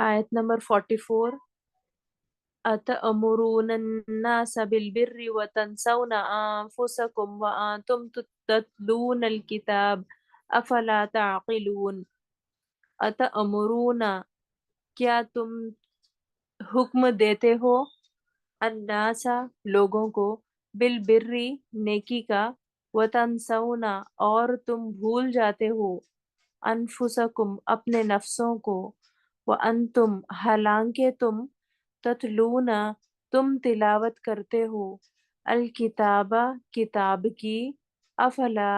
آیت نمبر 44. أتأمرون الناس بالبر وتنسون أنفسكم وأنتم تتلون الكتاب أفلا تعقلون. أتأمرون، کیا تم حکم دیتے ہو، الناسا لوگوں کو، بالبری نیکی کا، وتنسون اور تم بھول جاتے ہو، انفسکم اپنے نفسوں کو، وانتم حالانکہ تم، تتلون تم تلاوت کرتے ہو، الکتابہ کتاب کی، افلا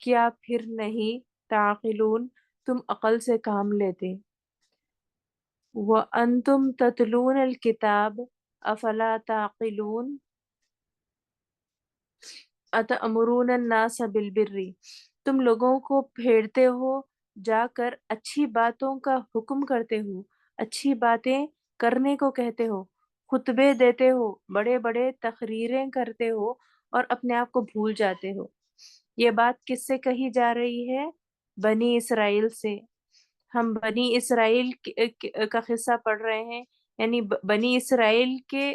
کیا پھر نہیں، تعقلون تم عقل سے کام لیتے، وَأَنْتُمْ تَتْلُونَ الْكِتَابَ أَفَلَا تَعْقِلُونَ. أَتَأْمُرُونَ النَّاسَ بِالْبِرِّ، تم لوگوں کو پھیرتے ہو، جا کر اچھی باتوں کا حکم کرتے ہو، اچھی باتیں کرنے کو کہتے ہو، خطبے دیتے ہو، بڑے بڑے تقریریں کرتے ہو اور اپنے آپ کو بھول جاتے ہو۔ یہ بات کس سے کہی جا رہی ہے؟ بنی اسرائیل سے۔ ہم بنی اسرائیل کا قصہ پڑھ رہے ہیں، یعنی بنی اسرائیل کے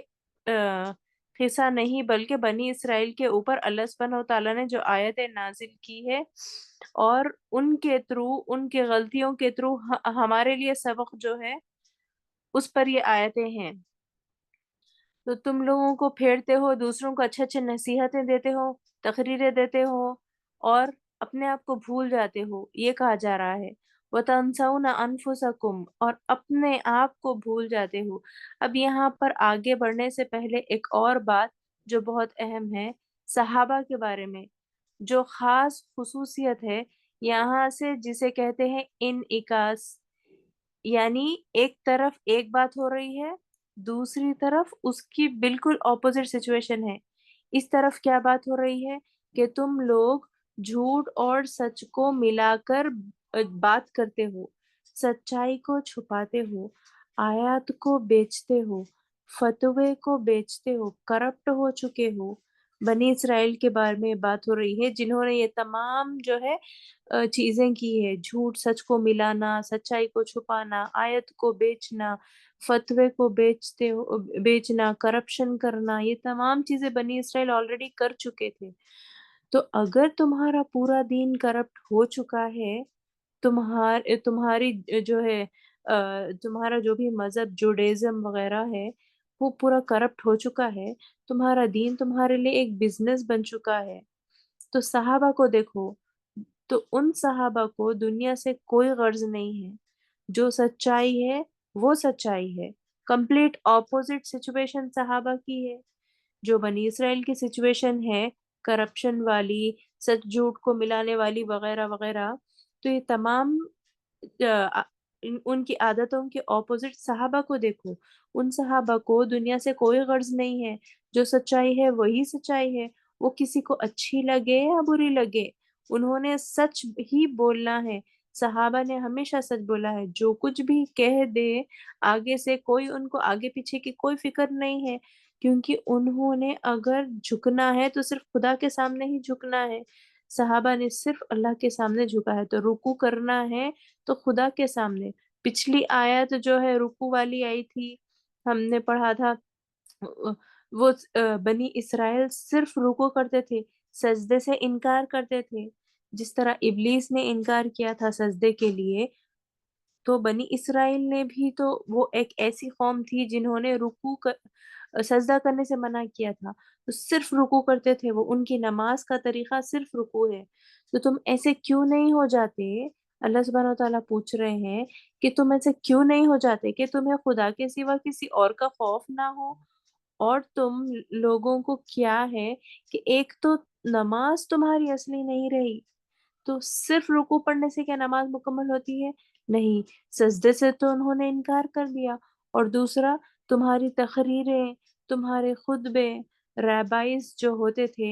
قصہ نہیں بلکہ بنی اسرائیل کے اوپر اللہ سبحانہ و تعالیٰ نے جو آیت نازل کی ہے، اور ان کے تھرو، ان کے غلطیوں کے تھرو ہمارے لیے سبق جو ہے اس پر یہ آیتیں ہیں۔ تو تم لوگوں کو پھیرتے ہو، دوسروں کو اچھے اچھے نصیحتیں دیتے ہو، تقریریں دیتے ہو اور اپنے آپ کو بھول جاتے ہو، یہ کہا جا رہا ہے۔ وَتَنْسَوْنَ أَنفُسَكُمْ اور اپنے آپ کو بھول جاتے ہو۔ اب یہاں پر آگے بڑھنے سے پہلے ایک اور بات جو بہت اہم ہے، صحابہ کے بارے میں جو خاص خصوصیت ہے یہاں سے، جسے کہتے ہیں انعکاس، یعنی ایک طرف ایک بات ہو رہی ہے، دوسری طرف اس کی بالکل اپوزٹ سچویشن ہے۔ اس طرف کیا بات ہو رہی ہے کہ تم لوگ جھوٹ اور سچ کو ملا کر بات کرتے ہو، سچائی کو چھپاتے ہو، آیات کو بیچتے ہو، فتوے کو بیچتے ہو، کرپٹ ہو چکے ہو۔ بنی اسرائیل کے بارے میں بات ہو رہی ہے جنہوں نے یہ تمام جو ہے چیزیں کی ہے، جھوٹ سچ کو ملانا، سچائی کو چھپانا، آیت کو بیچنا، فتوے کو بیچنا، کرپشن کرنا، یہ تمام چیزیں بنی اسرائیل آلریڈی کر چکے تھے۔ تو اگر تمہارا پورا دین کرپٹ ہو چکا ہے، تمہاری جو ہے تمہارا جو بھی مذہب جوڈیزم وغیرہ ہے وہ پورا کرپٹ ہو چکا ہے، تمہارا دین تمہارے لیے ایک بزنس بن چکا ہے، تو صحابہ کو دیکھو، تو ان صحابہ کو دنیا سے کوئی غرض نہیں ہے، جو سچائی ہے وہ سچائی ہے۔ کمپلیٹ اپوزٹ سچویشن صحابہ کی ہے، جو بنی اسرائیل کی سچویشن ہے کرپشن والی، سچ جھوٹ کو ملانے والی وغیرہ وغیرہ، تو یہ تمام ان کی عادتوں کے اپوزٹ صحابہ کو دیکھو، ان صحابہ کو دنیا سے کوئی غرض نہیں ہے، جو سچائی ہے وہی سچائی ہے، وہ کسی کو اچھی لگے یا بری لگے، انہوں نے سچ ہی بولنا ہے۔ صحابہ نے ہمیشہ سچ بولا ہے، جو کچھ بھی کہہ دے آگے سے، کوئی ان کو آگے پیچھے کی کوئی فکر نہیں ہے، کیونکہ انہوں نے اگر جھکنا ہے تو صرف خدا کے سامنے ہی جھکنا ہے۔ صحابہ نے صرف اللہ کے سامنے جھکا ہے، تو رکوع کرنا ہے تو خدا کے سامنے۔ پچھلی آیت جو ہے رکوع والی آئی تھی، ہم نے پڑھا تھا، وہ بنی اسرائیل صرف رکوع کرتے تھے، سجدے سے انکار کرتے تھے، جس طرح ابلیس نے انکار کیا تھا سجدے کے لیے، تو بنی اسرائیل نے بھی، تو وہ ایک ایسی قوم تھی جنہوں نے سجدہ کرنے سے منع کیا تھا، تو صرف رکوع کرتے تھے وہ، ان کی نماز کا طریقہ صرف رکوع ہے۔ تو تم ایسے کیوں نہیں ہو جاتے؟ اللہ سبحانہ و تعالیٰ پوچھ رہے ہیں کہ تم ایسے کیوں نہیں ہو جاتے کہ تمہیں خدا کے سوا کسی اور کا خوف نہ ہو؟ اور تم لوگوں کو کیا ہے کہ ایک تو نماز تمہاری اصلی نہیں رہی، تو صرف رکوع پڑھنے سے کیا نماز مکمل ہوتی ہے؟ نہیں، سجدے سے تو انہوں نے انکار کر دیا، اور دوسرا تمہاری تقریریں، تمہارے خطبے، ریبائز جو ہوتے تھے،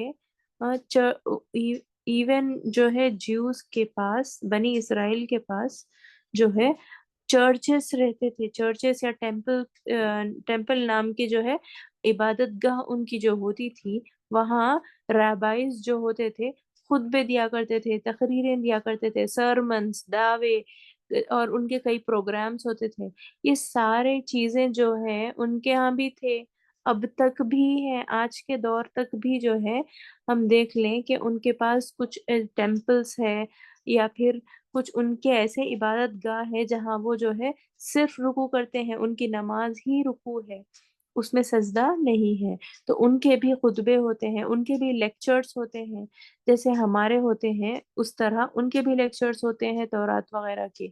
ایون جو ہے جیوز کے پاس، بنی اسرائیل کے پاس جو ہے چرچز رہتے تھے، چرچز یا ٹیمپل نام کی جو ہے عبادت گاہ ان کی جو ہوتی تھی، وہاں ریبائز جو ہوتے تھے خطبے دیا کرتے تھے، تقریریں دیا کرتے تھے، سرمنز، دعوے، اور ان کے کئی پروگرامس ہوتے تھے۔ یہ سارے چیزیں جو ہیں ان کے یہاں بھی تھے، اب تک بھی ہیں، آج کے دور تک بھی جو ہے ہم دیکھ لیں کہ ان کے پاس کچھ ٹیمپلس ہے یا پھر کچھ ان کے ایسے عبادت گاہ ہے جہاں وہ جو ہے صرف رکوع کرتے ہیں، ان کی نماز ہی رکوع ہے، اس میں سجدہ نہیں ہے۔ تو ان کے بھی خطبے ہوتے ہیں، ان کے بھی لیکچرز ہوتے ہیں، جیسے ہمارے ہوتے ہیں اس طرح ان کے بھی لیکچرز ہوتے ہیں تورات وغیرہ کے۔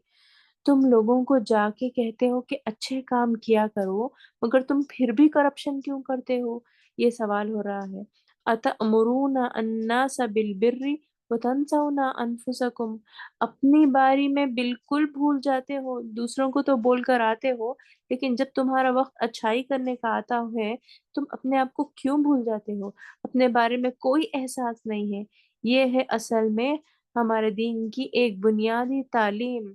تم لوگوں کو جا کے کہتے ہو کہ اچھے کام کیا کرو، مگر تم پھر بھی کرپشن کیوں کرتے ہو؟ یہ سوال ہو رہا ہے۔ اَتَأْمُرُونَ النَّاسَ بِالْبِرِّ وَتَنْسَوْنَ أَنفُسَكُمْ، اپنی باری میں بالکل بھول جاتے ہو، دوسروں کو تو بول کر آتے ہو، لیکن جب تمہارا وقت اچھائی کرنے کا آتا ہے تم اپنے آپ کو کیوں بھول جاتے ہو؟ اپنے بارے میں کوئی احساس نہیں ہے۔ یہ ہے اصل میں ہمارے دین کی ایک بنیادی تعلیم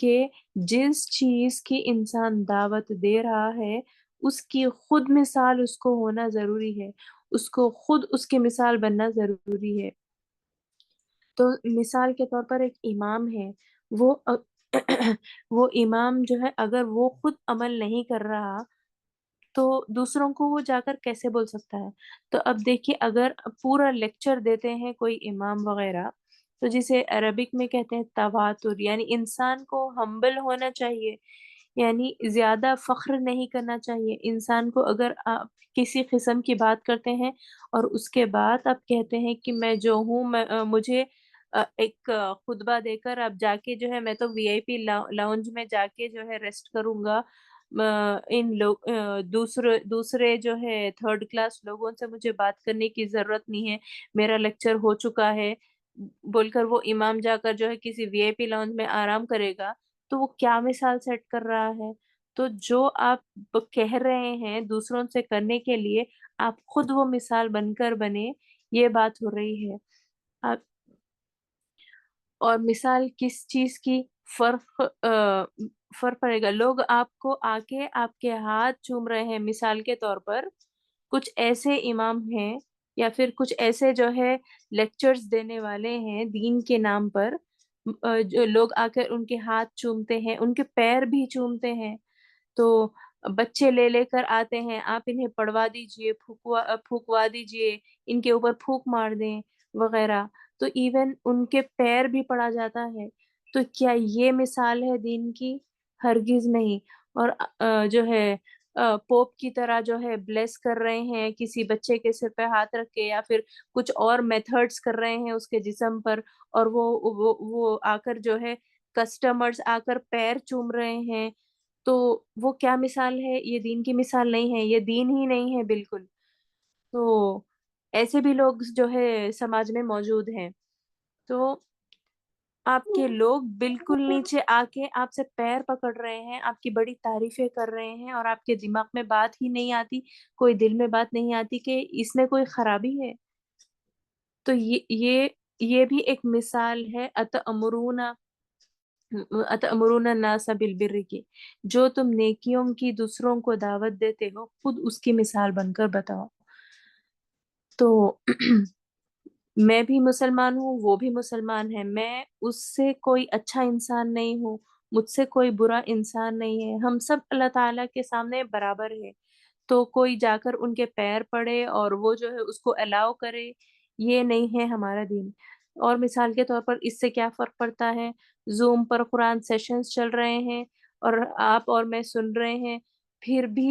کہ جس چیز کی انسان دعوت دے رہا ہے اس کی خود مثال اس کو ہونا ضروری ہے، اس کو خود اس کی مثال بننا ضروری ہے۔ تو مثال کے طور پر ایک امام ہے، وہ وہ امام جو ہے اگر وہ خود عمل نہیں کر رہا تو دوسروں کو وہ جا کر کیسے بول سکتا ہے؟ تو اب دیکھیے اگر پورا لیکچر دیتے ہیں کوئی امام وغیرہ، تو جسے عربک میں کہتے ہیں تواتر، یعنی انسان کو ہمبل ہونا چاہیے، یعنی زیادہ فخر نہیں کرنا چاہیے انسان کو۔ اگر آپ کسی قسم کی بات کرتے ہیں اور اس کے بعد آپ کہتے ہیں کہ میں جو ہوں مجھے ایک خطبہ دے کر اب جا کے جو ہے میں تو وی آئی پی لاؤنج میں جا کے جو ہے ریسٹ کروں گا، ان لوگ دوسرے دوسرے جو ہے تھرڈ کلاس لوگوں سے مجھے بات کرنے کی ضرورت نہیں ہے، میرا لیکچر ہو چکا ہے بول کر وہ امام جا کر جو ہے کسی وی آئی پی لاؤنج میں آرام کرے گا، تو وہ کیا مثال سیٹ کر رہا ہے؟ تو جو آپ کہہ رہے ہیں دوسروں سے کرنے کے لیے، آپ خود وہ مثال بن کر بنے، یہ بات ہو رہی ہے۔ آپ اور مثال کس چیز کی؟ فرق فرق پڑے گا، لوگ آپ کو آ کے آپ کے ہاتھ چوم رہے ہیں، مثال کے طور پر کچھ ایسے امام ہیں یا پھر کچھ ایسے جو ہے لیکچرز دینے والے ہیں دین کے نام پر، جو لوگ آ کر ان کے ہاتھ چومتے ہیں، ان کے پیر بھی چومتے ہیں، تو بچے لے لے کر آتے ہیں، آپ انہیں پڑھوا دیجئے، پھونکوا دیجئے، ان کے اوپر پھونک مار دیں وغیرہ، تو ایون ان کے پیر بھی پڑا جاتا ہے۔ تو کیا یہ مثال ہے دین کی؟ ہرگز نہیں۔ اور جو ہے پوپ کی طرح جو ہے بلیس کر رہے ہیں کسی بچے کے سر پہ ہاتھ رکھ کے، یا پھر کچھ اور میتھڈس کر رہے ہیں اس کے جسم پر، اور وہ آ کر جو ہے کسٹمرز آ کر پیر چوم رہے ہیں، تو وہ کیا مثال ہے؟ یہ دین کی مثال نہیں ہے، یہ دین ہی نہیں ہے بالکل۔ تو ایسے بھی لوگ جو ہے سماج میں موجود ہیں، تو آپ کے لوگ بالکل نیچے آ کے آپ سے پیر پکڑ رہے ہیں، آپ کی بڑی تعریفیں کر رہے ہیں، اور آپ کے دماغ میں بات ہی نہیں آتی، کوئی دل میں بات نہیں آتی کہ اس میں کوئی خرابی ہے۔ تو یہ بھی ایک مثال ہے اتأمرون الناس بالبر کی، جو تم نیکیوں کی دوسروں کو دعوت دیتے ہو خود اس کی مثال بن کر بتاؤ۔ تو میں بھی مسلمان ہوں، وہ بھی مسلمان ہے، میں اس سے کوئی اچھا انسان نہیں ہوں، مجھ سے کوئی برا انسان نہیں ہے، ہم سب اللہ تعالیٰ کے سامنے برابر ہے۔ تو کوئی جا کر ان کے پیر پڑے اور وہ جو ہے اس کو الاؤ کرے، یہ نہیں ہے ہمارا دین۔ اور مثال کے طور پر اس سے کیا فرق پڑتا ہے؟ زوم پر قرآن سیشنز چل رہے ہیں اور آپ اور میں سن رہے ہیں، پھر بھی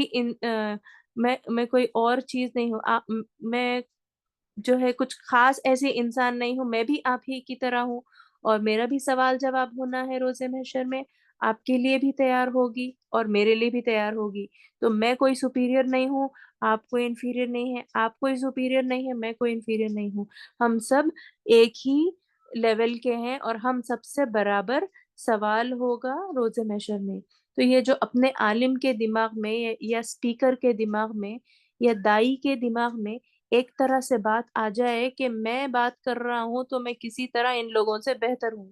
میں کوئی اور چیز نہیں ہوں، میں جو ہے کچھ خاص ایسے انسان نہیں ہوں، میں بھی آپ ہی کی طرح ہوں، اور میرا بھی سوال جواب ہونا ہے روز محشر میں، آپ کے لیے بھی تیار ہوگی اور میرے لیے بھی تیار ہوگی۔ تو میں کوئی سپیریئر نہیں ہوں، آپ کوئی انفیریئر نہیں ہے، آپ کوئی سپیریئر نہیں ہے، میں کوئی انفیریئر نہیں ہوں، ہم سب ایک ہی لیول کے ہیں اور ہم سب سے برابر سوال ہوگا روز محشر میں۔ تو یہ جو اپنے عالم کے دماغ میں یا اسپیکر کے دماغ میں یا دائی کے دماغ میں ایک طرح سے بات آ جائے کہ میں بات کر رہا ہوں تو میں کسی طرح ان لوگوں سے بہتر ہوں،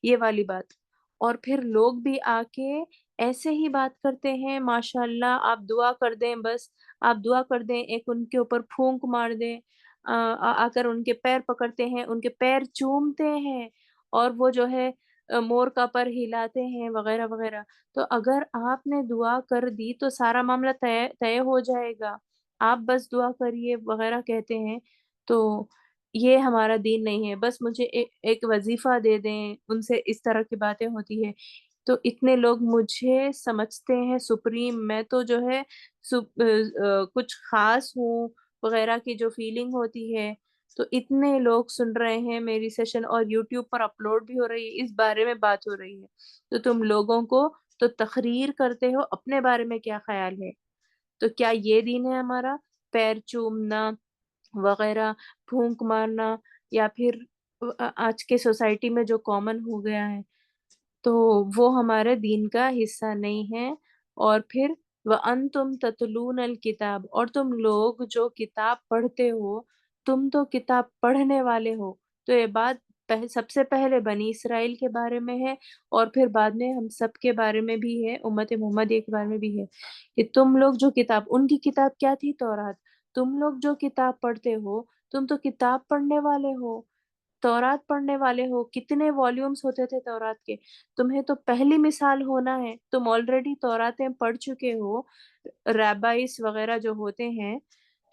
یہ والی بات، اور پھر لوگ بھی آ کے ایسے ہی بات کرتے ہیں، ماشاء اللہ آپ دعا کر دیں، بس آپ دعا کر دیں، ایک ان کے اوپر پھونک مار دیں، آ کر ان کے پیر پکڑتے ہیں، ان کے پیر چومتے ہیں، اور وہ جو ہے مور کا پر ہلاتے ہیں وغیرہ وغیرہ. تو اگر آپ نے دعا کر دی تو سارا معاملہ طے ہو جائے گا، آپ بس دعا کریے وغیرہ کہتے ہیں. تو یہ ہمارا دین نہیں ہے. بس مجھے ایک وظیفہ دے دیں، ان سے اس طرح کی باتیں ہوتی ہے. تو اتنے لوگ مجھے سمجھتے ہیں سپریم، میں تو جو ہے کچھ خاص ہوں وغیرہ کی جو فیلنگ ہوتی ہے. تو اتنے لوگ سن رہے ہیں میری سیشن، اور یوٹیوب پر اپلوڈ بھی ہو رہی ہے، اس بارے میں بات ہو رہی ہے. تو تم لوگوں کو تو تقریر کرتے ہو، اپنے بارے میں کیا خیال ہے؟ تو کیا یہ دین ہے ہمارا؟ پیر چومنا وغیرہ، پھونک مارنا، یا پھر آج کے سوسائٹی میں جو کامن ہو گیا ہے، تو وہ ہمارے دین کا حصہ نہیں ہے. اور پھر وَأَنْتُمْ تَتْلُونَ الْكِتَابَ، اور تم لوگ جو کتاب پڑھتے ہو، تم تو کتاب پڑھنے والے ہو. تو یہ بات سب سے پہلے بنی اسرائیل کے بارے میں ہے، اور پھر بعد میں ہم سب کے بارے میں بھی ہے، امت محمدیہ کے بارے میں بھی ہے، کہ تم لوگ جو کتاب، ان کی کتاب کیا تھی؟ تورات. تم لوگ جو کتاب پڑھتے ہو، تم تو کتاب پڑھنے والے ہو، تورات پڑھنے والے ہو. کتنے والیومز ہوتے تھے تورات کے؟ تمہیں تو پہلی مثال ہونا ہے. تم آلریڈی توراتیں پڑھ چکے ہو، ریبائس وغیرہ جو ہوتے ہیں.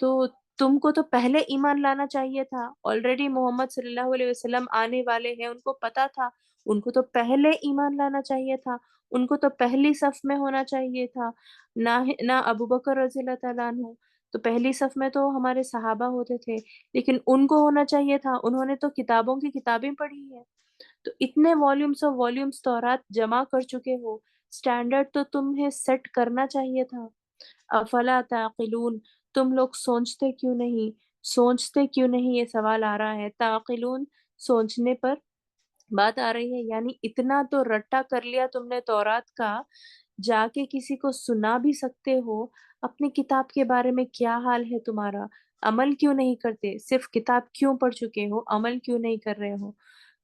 تو تم کو تو پہلے ایمان لانا چاہیے تھا. آلریڈی محمد صلی اللہ علیہ وسلم آنے والے ہیں، ان کو پتا تھا. ان کو تو پہلے ایمان لانا چاہیے تھا. ان کو تو پہلی صف میں ہونا چاہیے تھا. نہ ابو بکر رضی اللہ تعالیٰ عنہ. تو پہلی صف میں تو ہمارے صحابہ ہوتے تھے، لیکن ان کو ہونا چاہیے تھا. انہوں نے تو کتابوں کی کتابیں پڑھی ہیں. تو اتنے والیومز اور والیومز تورات جمع کر چکے ہو، سٹینڈرڈ تو تمہیں سیٹ کرنا چاہیے تھا. افلا تعقلون، تم لوگ سوچتے کیوں نہیں؟ سوچتے کیوں نہیں، یہ سوال آ رہا ہے. تعقلون، سوچنے پر بات آ رہی ہے. یعنی اتنا تو رٹا کر لیا تم نے تورات کا، جا کے کسی کو سنا بھی سکتے ہو. اپنی کتاب کے بارے میں کیا حال ہے تمہارا؟ عمل کیوں نہیں کرتے؟ صرف کتاب کیوں پڑھ چکے ہو، عمل کیوں نہیں کر رہے ہو؟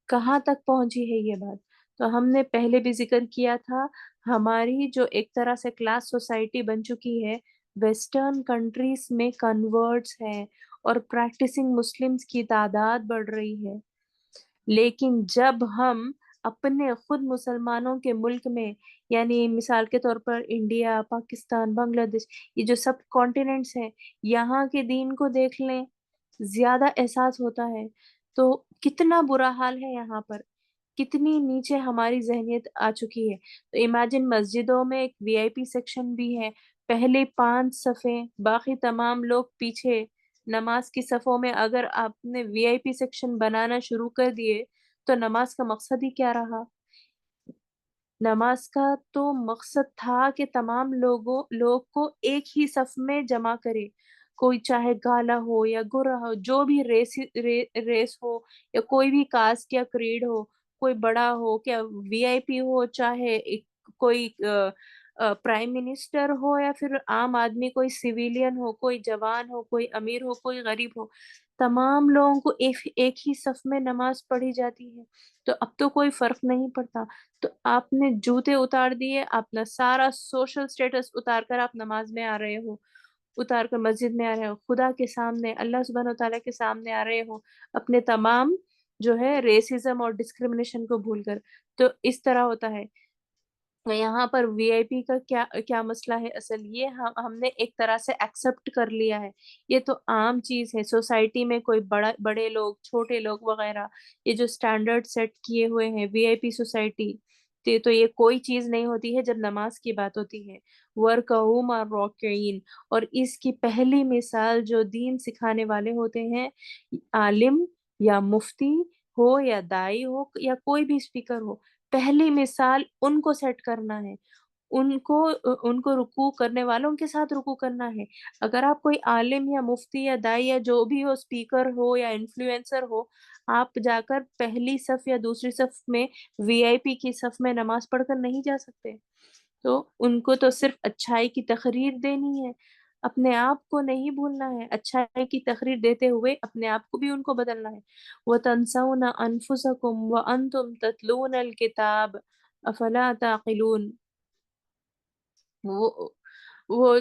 کہاں تک پہنچی ہے یہ بات؟ تو ہم نے پہلے بھی ذکر کیا تھا، ہماری جو ایک طرح سے کلاس سوسائٹی بن چکی ہے، ویسٹرن کنٹریز میں کنورٹس ہیں، اور پریکٹسنگ مسلمز کی تعداد بڑھ رہی ہے. لیکن جب ہم اپنے خود مسلمانوں کے ملک میں، یعنی مثال کے طور پر انڈیا، پاکستان، بنگلہ دیش، یہ جو سب کانٹیننٹس ہیں، یہاں کے دین کو دیکھ لیں، زیادہ احساس ہوتا ہے. تو کتنا برا حال ہے یہاں پر، کتنی نیچے ہماری ذہنیت آ چکی ہے. تو امیجن مسجدوں میں ایک وی آئی پی سیکشن بھی ہے، پہلے 5 صفیں، باقی تمام لوگ پیچھے. نماز کی صفوں میں اگر آپ نے وی آئی پی سیکشن بنانا شروع کر دیے تو نماز کا مقصد ہی کیا رہا؟ نماز کا تو مقصد تھا کہ تمام لوگ کو ایک ہی صف میں جمع کرے. کوئی چاہے کالا ہو یا گورا ہو، جو بھی ریس ہو، یا کوئی بھی کاسٹ یا کریڈ ہو، کوئی بڑا ہو، کیا وی آئی پی ہو، چاہے کوئی پرائم منسٹر ہو، یا پھر عام آدمی، کوئی سویلین ہو، کوئی جوان ہو، کوئی امیر ہو، کوئی غریب ہو، تمام لوگوں کو ایک ہی صف میں نماز پڑھی جاتی ہے. تو اب تو کوئی فرق نہیں پڑتا. تو آپ نے جوتے اتار دیے، اپنا سارا سوشل سٹیٹس اتار کر آپ نماز میں آ رہے ہو، اتار کر مسجد میں آ رہے ہو، خدا کے سامنے، اللہ سبحانہ و تعالیٰ کے سامنے آ رہے ہو، اپنے تمام جو ہے ریسزم اور ڈسکریمنیشن کو بھول کر. تو اس طرح ہوتا ہے. یہاں پر وی آئی پی کا کیا کیا مسئلہ ہے؟ اصل یہ ہم نے ایک طرح سے ایکسپٹ کر لیا ہے. یہ تو عام چیز ہے سوسائٹی میں، کوئی بڑے لوگ، چھوٹے لوگ وغیرہ، یہ جو سٹینڈرڈ سیٹ کیے ہوئے ہیں وی آئی پی سوسائٹی. تو یہ کوئی چیز نہیں ہوتی ہے جب نماز کی بات ہوتی ہے. وَارْكَعُوا مَعَ الرَّاكِعِينَ، اور اس کی پہلی مثال جو دین سکھانے والے ہوتے ہیں، عالم یا مفتی ہو یا دائی ہو یا کوئی بھی اسپیکر ہو، پہلی مثال ان کو سیٹ کرنا ہے. ان کو رکوع کرنے والوں کے ساتھ رکوع کرنا ہے. اگر آپ کوئی عالم یا مفتی یا دائی یا جو بھی ہو، اسپیکر ہو یا انفلوئنسر ہو، آپ جا کر پہلی صف یا دوسری صف میں وی آئی پی کی صف میں نماز پڑھ کر نہیں جا سکتے. تو ان کو تو صرف اچھائی کی تقریر دینی ہے، اپنے آپ کو نہیں بھولنا ہے. اچھائی کی تقریر دیتے ہوئے اپنے آپ کو بھی ان کو بدلنا ہے. وَتَنْسَوْنَ أَنفُسَكُمْ وَأَنْتُمْ تَتْلُونَ الْكِتَابَ أَفَلَا تَعْقِلُونَ. وہ وہ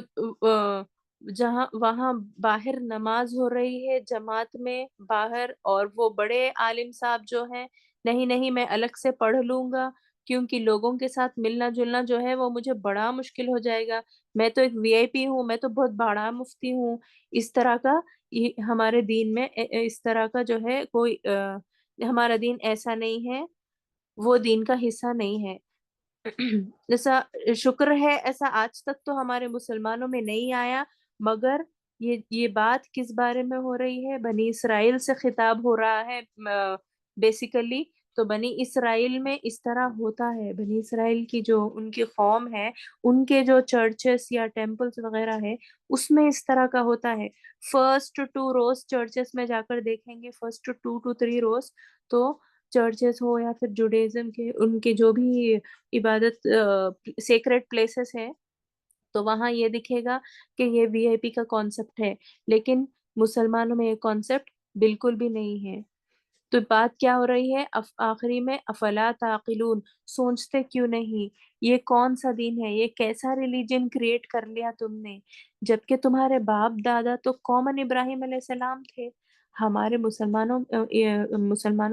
جہاں وہاں باہر نماز ہو رہی ہے جماعت میں باہر، اور وہ بڑے عالم صاحب جو ہیں نہیں نہیں میں الگ سے پڑھ لوں گا، کیونکہ لوگوں کے ساتھ ملنا جلنا جو ہے وہ مجھے بڑا مشکل ہو جائے گا، میں تو ایک وی آئی پی ہوں، میں تو بہت بڑا مفتی ہوں، اس طرح کا یہ ہمارے دین میں اس طرح کا جو ہے کوئی ہمارا دین ایسا نہیں ہے، وہ دین کا حصہ نہیں ہے۔ جیسا شکر ہے ایسا آج تک تو ہمارے مسلمانوں میں نہیں آیا، مگر یہ بات کس بارے میں ہو رہی ہے؟ بنی اسرائیل سے خطاب ہو رہا ہے بیسیکلی، تو بنی اسرائیل میں اس طرح ہوتا ہے، بنی اسرائیل کی جو ان کی قوم ہے، ان کے جو چرچز یا ٹیمپلز وغیرہ ہے اس میں اس طرح کا ہوتا ہے۔ فرسٹ 2 روز چرچز میں جا کر دیکھیں گے، فرسٹ 2 to 3 روز، تو چرچز ہو یا پھر جوڈیزم کے ان کے جو بھی عبادت سیکریٹ پلیسز ہیں، تو وہاں یہ دکھے گا کہ یہ وی آئی پی کا کانسیپٹ ہے، لیکن مسلمانوں میں یہ کانسیپٹ بالکل بھی نہیں ہے۔ تو بات کیا ہو رہی ہے آخری میں؟ افلا تعقلون، سوچتے کیوں نہیں؟ یہ کون سا دین ہے؟ یہ کیسا ریلیجن کریٹ کر لیا تم نے؟ جبکہ تمہارے باپ دادا تو قومن ابراہیم علیہ السلام تھے، ہمارے مسلمانوں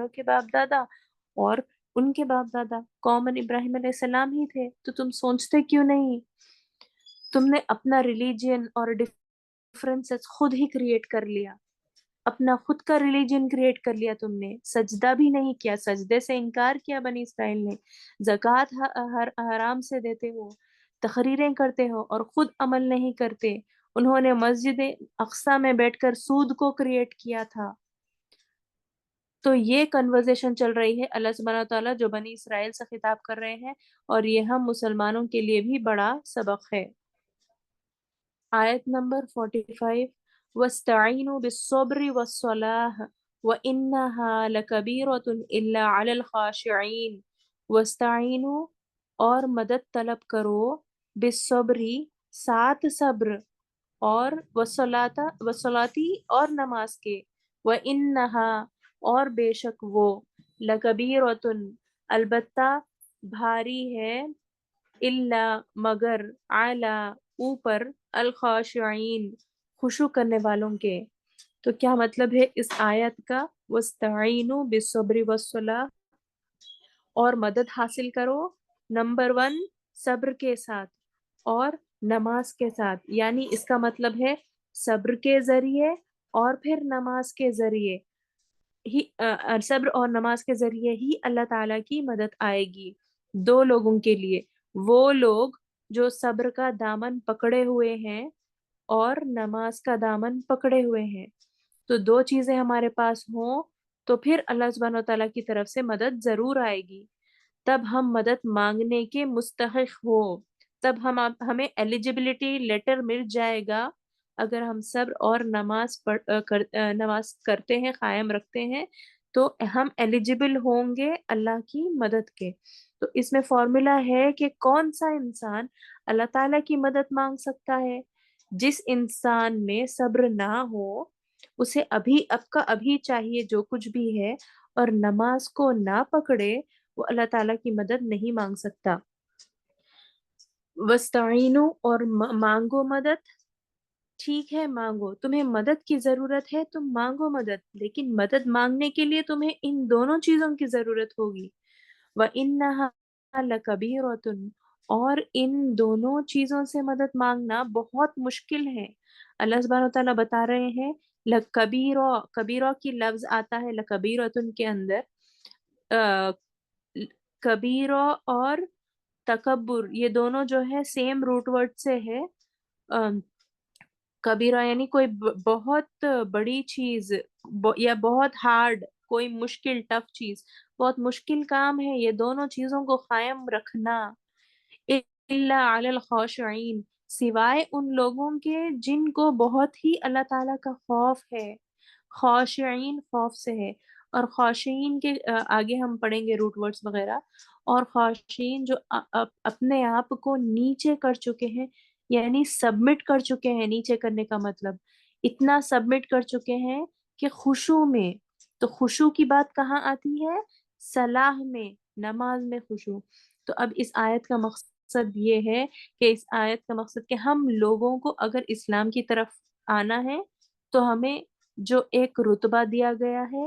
کے باپ دادا اور ان کے باپ دادا قومن ابراہیم علیہ السلام ہی تھے، تو تم سوچتے کیوں نہیں؟ تم نے اپنا ریلیجن اور ڈفرینسز خود ہی کریٹ کر لیا، اپنا خود کا ریلیجن کریٹ کر لیا، تم نے سجدہ بھی نہیں کیا، سجدے سے انکار کیا بنی اسرائیل نے، زکوٰۃ حرام سے دیتے ہو، تقریریں کرتے ہو اور خود عمل نہیں کرتے، انہوں نے مسجد اقصی میں بیٹھ کر سود کو کریٹ کیا تھا۔ تو یہ کنورزیشن چل رہی ہے اللہ سبحانہ تعالیٰ جو بنی اسرائیل سے خطاب کر رہے ہیں، اور یہ ہم مسلمانوں کے لیے بھی بڑا سبق ہے۔ آیت نمبر 45، وَاسْتَعِينُوا بِالصَّبْرِ وَالصَّلَاةِ وَإِنَّهَا لَكَبِيرَةٌ إِلَّا عَلَى الْخَاشِعِينَ۔ وَاسْتَعِينُوا، اور مدد طلب کرو، بالصبری، ساتھ صبر، اور وصلاتی، اور نماز کے، وَإِنَّهَا، اور بے شک وہ، لَكَبِيرَةٌ، البتہ بھاری ہے، اللہ مگر، اعلی اوپر، الخاشعین خشوع کرنے والوں کے۔ تو کیا مطلب ہے اس آیت کا؟ وَاسْتَعِینُوا بِالصَّبْرِ وَالصَّلَاةِ، اور مدد حاصل کرو، نمبر 1 صبر کے ساتھ اور نماز کے ساتھ، یعنی اس کا مطلب ہے صبر کے ذریعے اور پھر نماز کے ذریعے ہی صبر اور نماز کے ذریعے ہی اللہ تعالیٰ کی مدد آئے گی دو لوگوں کے لیے، وہ لوگ جو صبر کا دامن پکڑے ہوئے ہیں اور نماز کا دامن پکڑے ہوئے ہیں۔ تو دو چیزیں ہمارے پاس ہوں تو پھر اللہ سبحانہ وتعالیٰ کی طرف سے مدد ضرور آئے گی، تب ہم مدد مانگنے کے مستحق ہو، تب ہمیں ایلیجبلٹی لیٹر مل جائے گا، اگر ہم صبر اور نماز کرتے ہیں، قائم رکھتے ہیں، تو ہم ایلیجبل ہوں گے اللہ کی مدد کے۔ تو اس میں فارمولا ہے کہ کون سا انسان اللہ تعالیٰ کی مدد مانگ سکتا ہے؟ جس انسان میں صبر نہ ہو، اسے اب کا ابھی چاہیے جو کچھ بھی ہے، اور نماز کو نہ پکڑے، وہ اللہ تعالیٰ کی مدد نہیں مانگ سکتا۔ وَاسْتَعِینُوا، اور مانگو مدد، ٹھیک ہے مانگو، تمہیں مدد کی ضرورت ہے تم مانگو مدد، لیکن مدد مانگنے کے لیے تمہیں ان دونوں چیزوں کی ضرورت ہوگی۔ وَإِنَّهَا لَكَبِيرَةٌ، اور ان دونوں چیزوں سے مدد مانگنا بہت مشکل ہے۔ اللہ سبحانہ تعالیٰ بتا رہے ہیں لَكَبِيرَ، کبیرہ کی لفظ آتا ہے لَكَبِيرَةٌ کے اندر، کبیرہ اور تکبر یہ دونوں جو ہے سیم روٹ ورڈ سے ہے۔ کبیرہ یعنی کوئی بہت بڑی چیز، یا بہت ہارڈ، کوئی مشکل ٹف چیز، بہت مشکل کام ہے یہ دونوں چیزوں کو قائم رکھنا۔ الا علی الخاشعین، سوائے ان لوگوں کے جن کو بہت ہی اللہ تعالیٰ کا خوف ہے، خاشعین خوف سے ہے، اور خاشعین کے آگے ہم پڑھیں گے روٹ ورڈز وغیرہ، اور خاشعین جو اپنے آپ کو نیچے کر چکے ہیں، یعنی سبمٹ کر چکے ہیں، نیچے کرنے کا مطلب اتنا سبمٹ کر چکے ہیں کہ خشوع میں، تو خشوع کی بات کہاں آتی ہے؟ صلاح میں، نماز میں خشوع۔ تو اب اس آیت کا مقصد یہ ہے کہ اس آیت کا مقصد کہ ہم لوگوں کو اگر اسلام کی طرف آنا ہے تو ہمیں جو ایک رتبہ دیا گیا ہے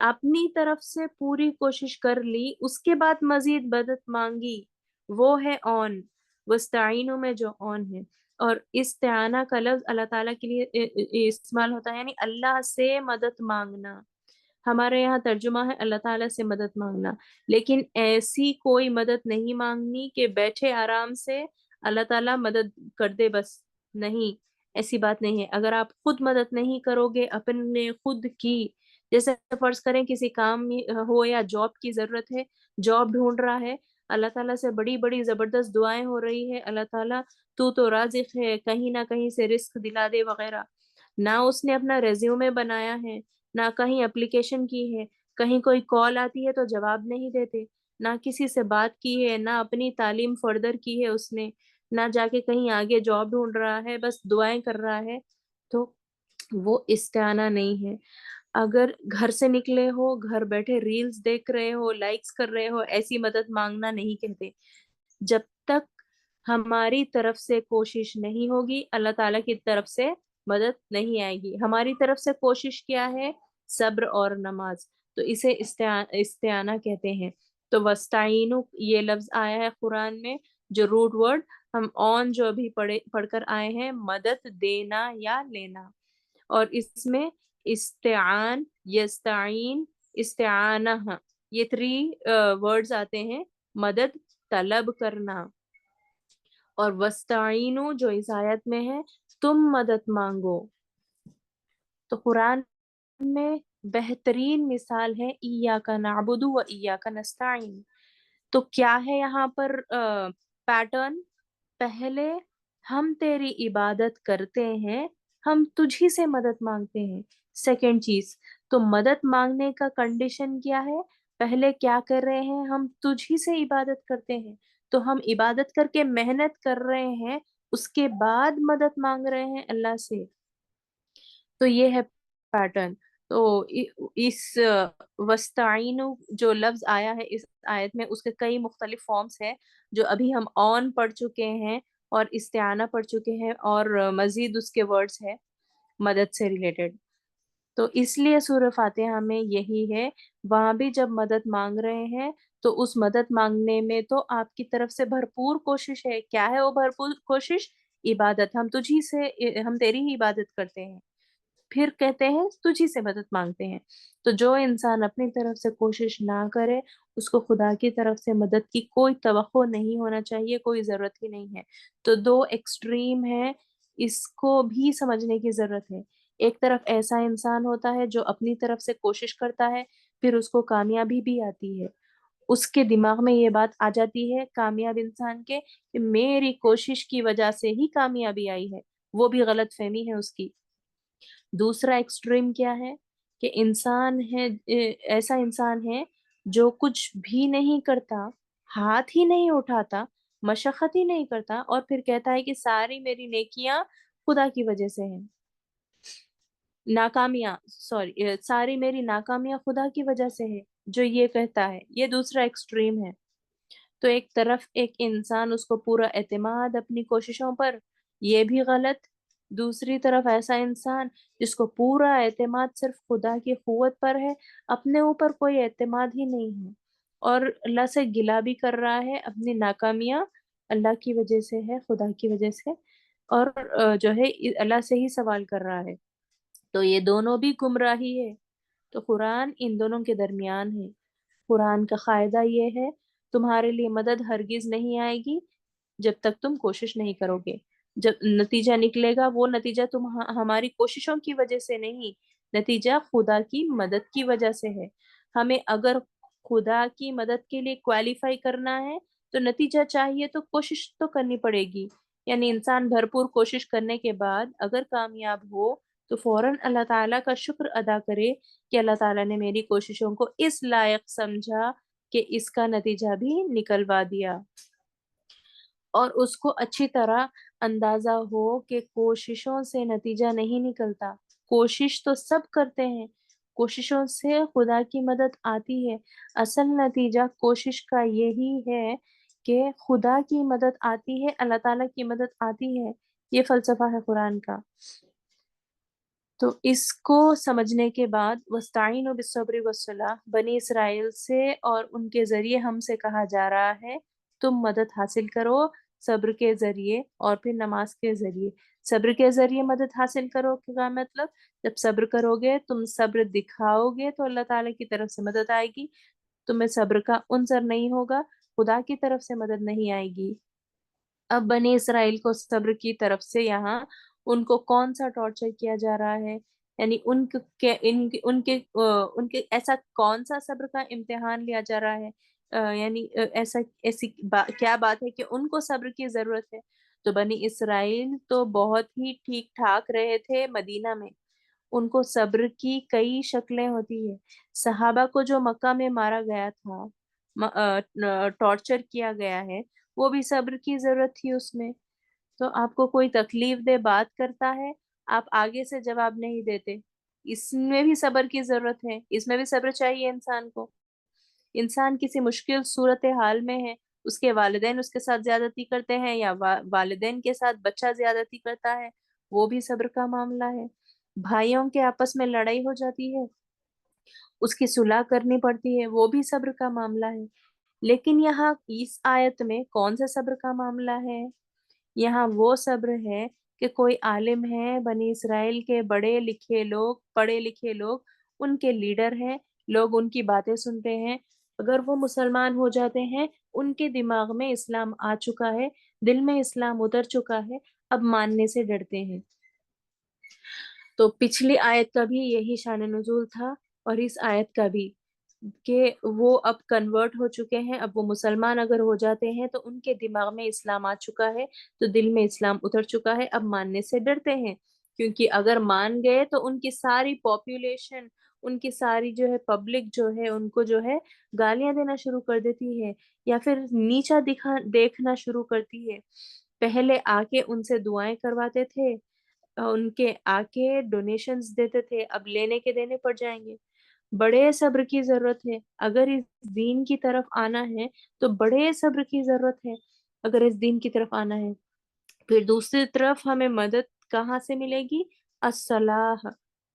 اپنی طرف سے پوری کوشش کر لی، اس کے بعد مزید مدد مانگی، وہ ہے اون، وستعینوا میں جو اون ہے۔ اور استعانہ کا لفظ اللہ تعالیٰ کے لیے استعمال ہوتا ہے، یعنی اللہ سے مدد مانگنا۔ ہمارے یہاں ترجمہ ہے اللہ تعالیٰ سے مدد مانگنا، لیکن ایسی کوئی مدد نہیں مانگنی کہ بیٹھے آرام سے اللہ تعالیٰ مدد کر دے، بس نہیں، ایسی بات نہیں ہے۔ اگر آپ خود مدد نہیں کرو گے اپنے خود کی، جیسے فرض کریں کسی کام ہو یا جاب کی ضرورت ہے، جاب ڈھونڈ رہا ہے، اللہ تعالیٰ سے بڑی بڑی زبردست دعائیں ہو رہی ہے، اللہ تعالیٰ تو رازق ہے، کہیں نہ کہیں سے رزق دلا دے وغیرہ، نہ اس نے اپنا ریزیومے بنایا ہے، نہ کہیں اپلیکیشن کی ہے، کہیں کوئی کال آتی ہے تو جواب نہیں دیتے، نہ کسی سے بات کی ہے، نہ اپنی تعلیم فردر کی ہے اس نے، نہ جا کے کہیں آگے جاب ڈھونڈ رہا ہے، بس دعائیں کر رہا ہے، تو وہ استعانہ نہیں ہے۔ اگر گھر سے نکلے ہو، گھر بیٹھے ریلز دیکھ رہے ہو، لائکس کر رہے ہو، ایسی مدد مانگنا نہیں کہتے۔ جب تک ہماری طرف سے کوشش نہیں ہوگی، اللہ تعالیٰ کی طرف سے مدد نہیں آئے گی۔ ہماری طرف سے کوشش کیا ہے؟ صبر اور نماز، تو اسے استعانہ کہتے ہیں۔ تو وستعینوا یہ لفظ آیا ہے قرآن میں، جو روٹ ورڈ ہم اون جو ابھی پڑھ کر آئے ہیں، مدد دینا یا لینا، اور اس میں استعان، یستعین، استعانہ، یہ 3 ورڈز آتے ہیں، مدد طلب کرنا۔ اور وستعینوا جو اس آیت میں ہے، تم مدد مانگو۔ تو قرآن میں بہترین مثال ہے ایاک نعبد و ایاک نستعین۔ تو کیا ہے یہاں پر پیٹرن؟ پہلے ہم تیری عبادت کرتے ہیں، ہم تجھی سے مدد مانگتے ہیں۔ سیکنڈ چیز، تو مدد مانگنے کا کنڈیشن کیا ہے؟ پہلے کیا کر رہے ہیں؟ ہم تجھی سے عبادت کرتے ہیں، تو ہم عبادت کر کے محنت کر رہے ہیں، اس کے بعد مدد مانگ رہے ہیں اللہ سے۔ تو یہ ہے پیٹرن۔ تو اس وستعین جو لفظ آیا ہے اس آیت میں، اس کے کئی مختلف فارمز ہیں جو ابھی ہم اون پڑھ چکے ہیں اور استعانہ پڑھ چکے ہیں، اور مزید اس کے ورڈز ہیں مدد سے ریلیٹڈ۔ تو اس لیے سورہ فاتحہ میں یہی ہے، وہاں بھی جب مدد مانگ رہے ہیں تو اس مدد مانگنے میں تو آپ کی طرف سے بھرپور کوشش ہے۔ کیا ہے وہ بھرپور کوشش؟ عبادت، ہم تجھی سے، ہم تیری ہی عبادت کرتے ہیں، پھر کہتے ہیں تجھی سے مدد مانگتے ہیں۔ تو جو انسان اپنی طرف سے کوشش نہ کرے، اس کو خدا کی طرف سے مدد کی کوئی توقع نہیں ہونا چاہیے، کوئی ضرورت ہی نہیں ہے۔ تو 2 ایکسٹریم ہے، اس کو بھی سمجھنے کی ضرورت ہے۔ ایک طرف ایسا انسان ہوتا ہے جو اپنی طرف سے کوشش کرتا ہے، پھر اس کو کامیابی بھی آتی ہے، اس کے دماغ میں یہ بات آ جاتی ہے کامیاب انسان کے کہ میری کوشش کی وجہ سے ہی کامیابی آئی ہے، وہ بھی غلط فہمی ہے اس کی۔ دوسرا ایکسٹریم کیا ہے کہ انسان ہے، ایسا انسان ہے جو کچھ بھی نہیں کرتا، ہاتھ ہی نہیں اٹھاتا، مشقت ہی نہیں کرتا، اور پھر کہتا ہے کہ ساری میری نیکیاں خدا کی وجہ سے ہیں، ناکامیاں، ساری میری ناکامیاں خدا کی وجہ سے ہے، جو یہ کہتا ہے، یہ دوسرا ایکسٹریم ہے۔ تو ایک طرف ایک انسان، اس کو پورا اعتماد اپنی کوششوں پر، یہ بھی غلط۔ دوسری طرف ایسا انسان جس کو پورا اعتماد صرف خدا کی قوت پر ہے، اپنے اوپر کوئی اعتماد ہی نہیں ہے، اور اللہ سے گلہ بھی کر رہا ہے، اپنی ناکامیاں اللہ کی وجہ سے ہے، خدا کی وجہ سے، اور جو ہے اللہ سے ہی سوال کر رہا ہے، تو یہ دونوں بھی گمراہی ہے۔ تو قرآن ان دونوں کے درمیان ہے۔ قرآن کا قاعدہ یہ ہے، تمہارے لیے مدد ہرگز نہیں آئے گی جب تک تم کوشش نہیں کرو گے۔ جب نتیجہ نکلے گا، وہ نتیجہ ہماری کوششوں کی وجہ سے نہیں، نتیجہ خدا کی مدد کی وجہ سے ہے۔ ہمیں اگر خدا کی مدد کے لیے کوالیفائی کرنا ہے تو نتیجہ چاہیے، تو کوشش تو کرنی پڑے گی، یعنی انسان بھرپور کوشش کرنے کے بعد اگر کامیاب ہو تو فوراً اللہ تعالیٰ کا شکر ادا کرے کہ اللہ تعالیٰ نے میری کوششوں کو اس لائق سمجھا کہ اس کا نتیجہ بھی نکلوا دیا، اور اس کو اچھی طرح اندازہ ہو کہ کوششوں سے نتیجہ نہیں نکلتا، کوشش تو سب کرتے ہیں، کوششوں سے خدا کی مدد آتی ہے، اصل نتیجہ کوشش کا یہی ہے کہ خدا کی مدد آتی ہے، اللہ تعالیٰ کی مدد آتی ہے، یہ فلسفہ ہے قرآن کا۔ تو اس کو سمجھنے کے بعد وستعینوا بالصبر والصلاۃ بنی اسرائیل سے اور ان کے ذریعے ہم سے کہا جا رہا ہے تم مدد حاصل کرو صبر کے ذریعے اور پھر نماز کے ذریعے. صبر کے ذریعے مدد حاصل کرو کا مطلب جب صبر کرو گے تم صبر دکھاؤ گے تو اللہ تعالیٰ کی طرف سے مدد آئے گی. تمہیں صبر کا عنصر نہیں ہوگا خدا کی طرف سے مدد نہیں آئے گی. اب بنی اسرائیل کو صبر کی طرف سے یہاں ان کو کون سا ٹارچر کیا جا رہا ہے، یعنی ان کے ایسا کون سا صبر کا امتحان لیا جا رہا ہے، یعنی ایسی کیا بات ہے کہ ان کو صبر کی ضرورت ہے. تو بنی اسرائیل تو بہت ہی ٹھیک ٹھاک رہے تھے مدینہ میں، ان کو صبر کی کئی شکلیں ہوتی ہے. صحابہ کو جو مکہ میں مارا گیا تھا، ٹارچر کیا گیا ہے، وہ بھی صبر کی ضرورت تھی اس میں. تو آپ کو کوئی تکلیف دہ بات کرتا ہے، آپ آگے سے جواب نہیں دیتے، اس میں بھی صبر کی ضرورت ہے، اس میں بھی صبر چاہیے انسان کو. انسان کسی مشکل صورت حال میں ہے، اس کے والدین اس کے ساتھ زیادتی کرتے ہیں یا والدین کے ساتھ بچہ زیادتی کرتا ہے، وہ بھی صبر کا معاملہ ہے. بھائیوں کے آپس میں لڑائی ہو جاتی ہے، اس کی صلح کرنی پڑتی ہے، وہ بھی صبر کا معاملہ ہے. لیکن یہاں اس آیت میں کون سے صبر کا معاملہ ہے؟ یہاں وہ صبر ہے کہ کوئی عالم ہے، بنی اسرائیل کے بڑے لکھے لوگ، پڑھے لکھے لوگ ان کے لیڈر ہیں، لوگ ان کی باتیں سنتے ہیں، اگر وہ مسلمان ہو جاتے ہیں، ان کے دماغ میں اسلام آ چکا ہے، دل میں اسلام اتر چکا ہے، اب ماننے سے ڈرتے ہیں. تو پچھلی آیت کا بھی یہی شان نزول تھا اور اس آیت کا بھی، کہ وہ اب کنورٹ ہو چکے ہیں، اب وہ مسلمان اگر ہو جاتے ہیں تو ان کے دماغ میں اسلام آ چکا ہے، تو دل میں اسلام اتر چکا ہے، اب ماننے سے ڈرتے ہیں. کیونکہ اگر مان گئے تو ان کی ساری پاپولیشن، ان کی ساری جو ہے پبلک جو ہے ان کو جو ہے گالیاں دینا شروع کر دیتی ہے یا پھر نیچا دیکھنا شروع کرتی ہے. پہلے آ کے ان سے دعائیں کرواتے تھے، ان کے آ کے ڈونیشنز دیتے تھے، اب لینے کے دینے پڑ جائیں گے. بڑے صبر کی ضرورت ہے اگر اس دین کی طرف آنا ہے، تو بڑے صبر کی ضرورت ہے اگر اس دین کی طرف آنا ہے. پھر دوسری طرف ہمیں مدد کہاں سے ملے گی؟ الصلاح،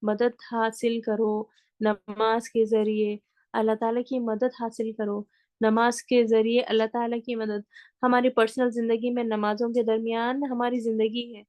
مدد حاصل کرو نماز کے ذریعے، اللہ تعالیٰ کی مدد حاصل کرو. نماز کے ذریعے اللہ تعالیٰ کی مدد. ہماری پرسنل زندگی میں نمازوں کے درمیان ہماری زندگی ہے،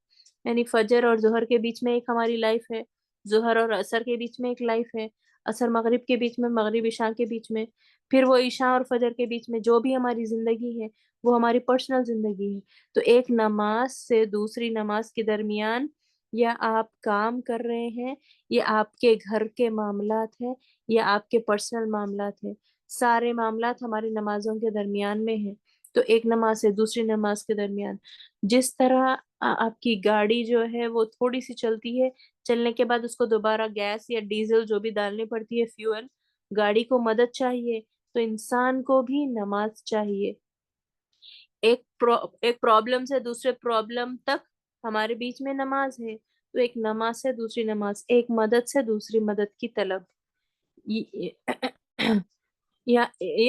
یعنی فجر اور ظہر کے بیچ میں ایک ہماری لائف ہے، ظہر اور عصر کے بیچ میں ایک لائف ہے، عصر مغرب کے بیچ میں، مغرب عشاء کے بیچ میں، پھر وہ عشاء اور فجر کے بیچ میں جو بھی ہماری زندگی ہے وہ ہماری پرسنل زندگی ہے. تو ایک نماز سے دوسری نماز کے درمیان، یا آپ کام کر رہے ہیں، یہ آپ کے گھر کے معاملات ہیں، یا آپ کے پرسنل معاملات ہیں، سارے معاملات ہماری نمازوں کے درمیان میں ہیں. تو ایک نماز سے دوسری نماز کے درمیان جس طرح آپ کی گاڑی جو ہے وہ تھوڑی سی چلتی ہے، چلنے کے بعد اس کو دوبارہ گیس یا ڈیزل جو بھی ڈالنی پڑتی ہے، فیول، گاڑی کو مدد چاہیے، تو انسان کو بھی نماز چاہیے. ایک پرابلم سے دوسرے پرابلم تک ہمارے بیچ میں نماز ہے، تو ایک نماز سے دوسری نماز، ایک مدد سے دوسری مدد کی طلب. یا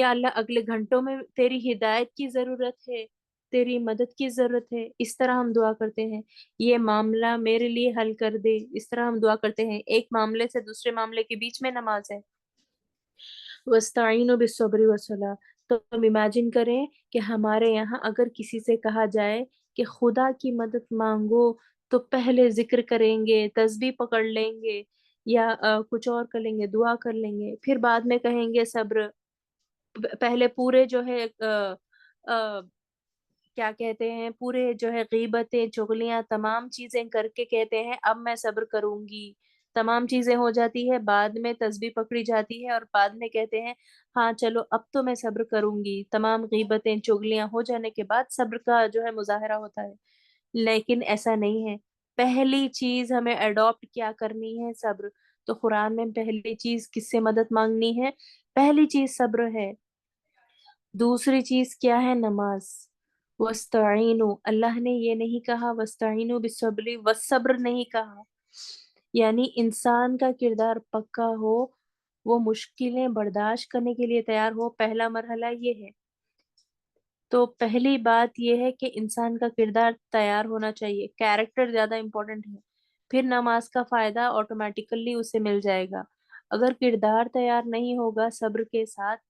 اللہ اگلے گھنٹوں میں تیری ہدایت کی ضرورت ہے، تیری مدد کی ضرورت ہے، اس طرح ہم دعا کرتے ہیں. یہ معاملہ میرے لیے حل کر دے، اس طرح ہم دعا کرتے ہیں. ایک معاملے سے دوسرے معاملے کے بیچ میں نماز ہے. وَاسْتَعِینُوا بِالصَّبْرِ وَالصَّلَاةِ. تو ہم امیجن کریں کہ ہمارے یہاں اگر کسی سے کہا جائے کہ خدا کی مدد مانگو، تو پہلے ذکر کریں گے، تسبیح پکڑ لیں گے، یا کچھ اور کر لیں گے، دعا کر لیں گے، پھر بعد میں کہیں گے صبر. پہلے پورے جو ہے کیا کہتے ہیں، پورے جو ہے غیبتیں، چغلیاں، تمام چیزیں کر کے کہتے ہیں اب میں صبر کروں گی. تمام چیزیں ہو جاتی ہے، بعد میں تسبیح پکڑی جاتی ہے اور بعد میں کہتے ہیں ہاں چلو اب تو میں صبر کروں گی. تمام غیبتیں، چغلیاں ہو جانے کے بعد صبر کا جو ہے مظاہرہ ہوتا ہے. لیکن ایسا نہیں ہے. پہلی چیز ہمیں اڈاپٹ کیا کرنی ہے؟ صبر. تو قرآن میں پہلی چیز کس سے مدد مانگنی ہے؟ پہلی چیز صبر ہے. دوسری چیز کیا ہے؟ نماز. وَاسْتَعِینُوا، اللہ نے یہ نہیں کہا وَاسْتَعِینُوا بِالصَّبْرِ وَالصَّبْرِ نہیں کہا. یعنی انسان کا کردار پکا ہو، وہ مشکلیں برداشت کرنے کے لیے تیار ہو، پہلا مرحلہ یہ ہے. تو پہلی بات یہ ہے کہ انسان کا کردار تیار ہونا چاہیے. کیریکٹر زیادہ امپورٹنٹ ہے. پھر نماز کا فائدہ آٹومیٹیکلی اسے مل جائے گا۔ اگر کردار تیار نہیں ہوگا صبر کے ساتھ،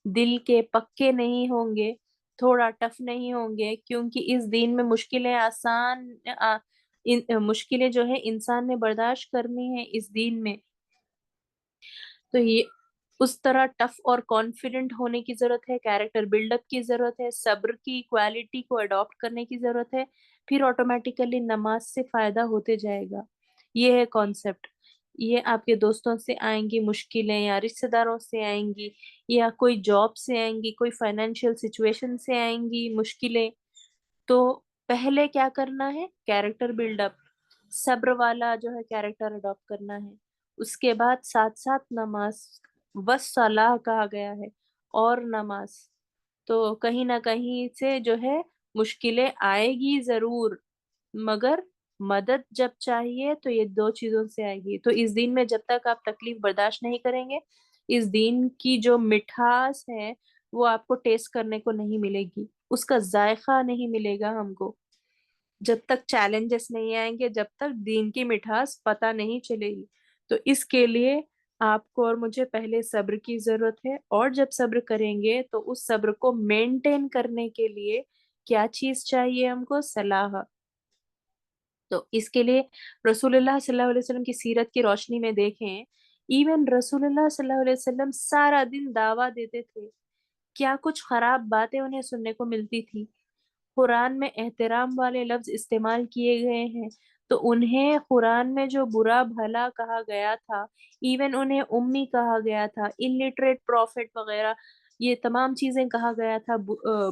دل کے پکے نہیں ہوں گے، تھوڑا ٹف نہیں ہوں گے، کیونکہ اس دین میں مشکلیں جو ہے انسان نے برداشت کرنی ہے اس دین میں، تو یہ اس طرح ٹف اور کانفیڈنٹ ہونے کی ضرورت ہے، کیریکٹر بلڈ اپ کی ضرورت ہے، صبر کی کوالٹی کو اڈاپٹ کرنے کی ضرورت ہے، پھر آٹومیٹیکلی نماز سے فائدہ ہوتے جائے گا۔ یہ ہے کانسیپٹ۔ یہ آپ کے دوستوں سے آئیں گی مشکلیں، یا رشتہ داروں سے آئیں گی، یا کوئی جاب سے آئیں گی، کوئی فائنینشیل سچویشن سے آئیں گی مشکلیں، تو پہلے کیا کرنا ہے؟ کیریکٹر بلڈ اپ، صبر والا جو ہے کیریکٹر اڈاپٹ کرنا ہے۔ اس کے بعد ساتھ ساتھ نماز، وَالصَّلَاۃ کہا گیا ہے، اور نماز، تو کہیں نہ کہیں سے جو ہے مشکلیں آئے گی ضرور، مگر مدد جب چاہیے تو یہ دو چیزوں سے آئے گی۔ تو اس دین میں جب تک آپ تکلیف برداشت نہیں کریں گے، اس دین کی جو مٹھاس ہے وہ آپ کو ٹیسٹ کرنے کو نہیں ملے گی، اس کا ذائقہ نہیں ملے گا ہم کو۔ جب تک چیلنجز نہیں آئیں گے، جب تک دین کی مٹھاس پتہ نہیں چلے گی۔ تو اس کے لیے آپ کو اور مجھے پہلے صبر کی ضرورت ہے، اور جب صبر کریں گے تو اس صبر کو مینٹین کرنے کے لیے کیا چیز چاہیے ہم کو؟ صلاح۔ تو اس کے لیے رسول اللہ صلی اللہ علیہ وسلم کی سیرت کی روشنی میں دیکھیں، ایون رسول اللہ صلی اللہ علیہ وسلم سارا دن دعویٰ دیتے تھے، کیا کچھ خراب باتیں انہیں سننے کو ملتی تھی۔ قرآن میں احترام والے لفظ استعمال کیے گئے ہیں، تو انہیں قرآن میں جو برا بھلا کہا گیا تھا، ایون انہیں امی کہا گیا تھا، الٹریٹ پروفٹ وغیرہ، یہ تمام چیزیں کہا گیا تھا،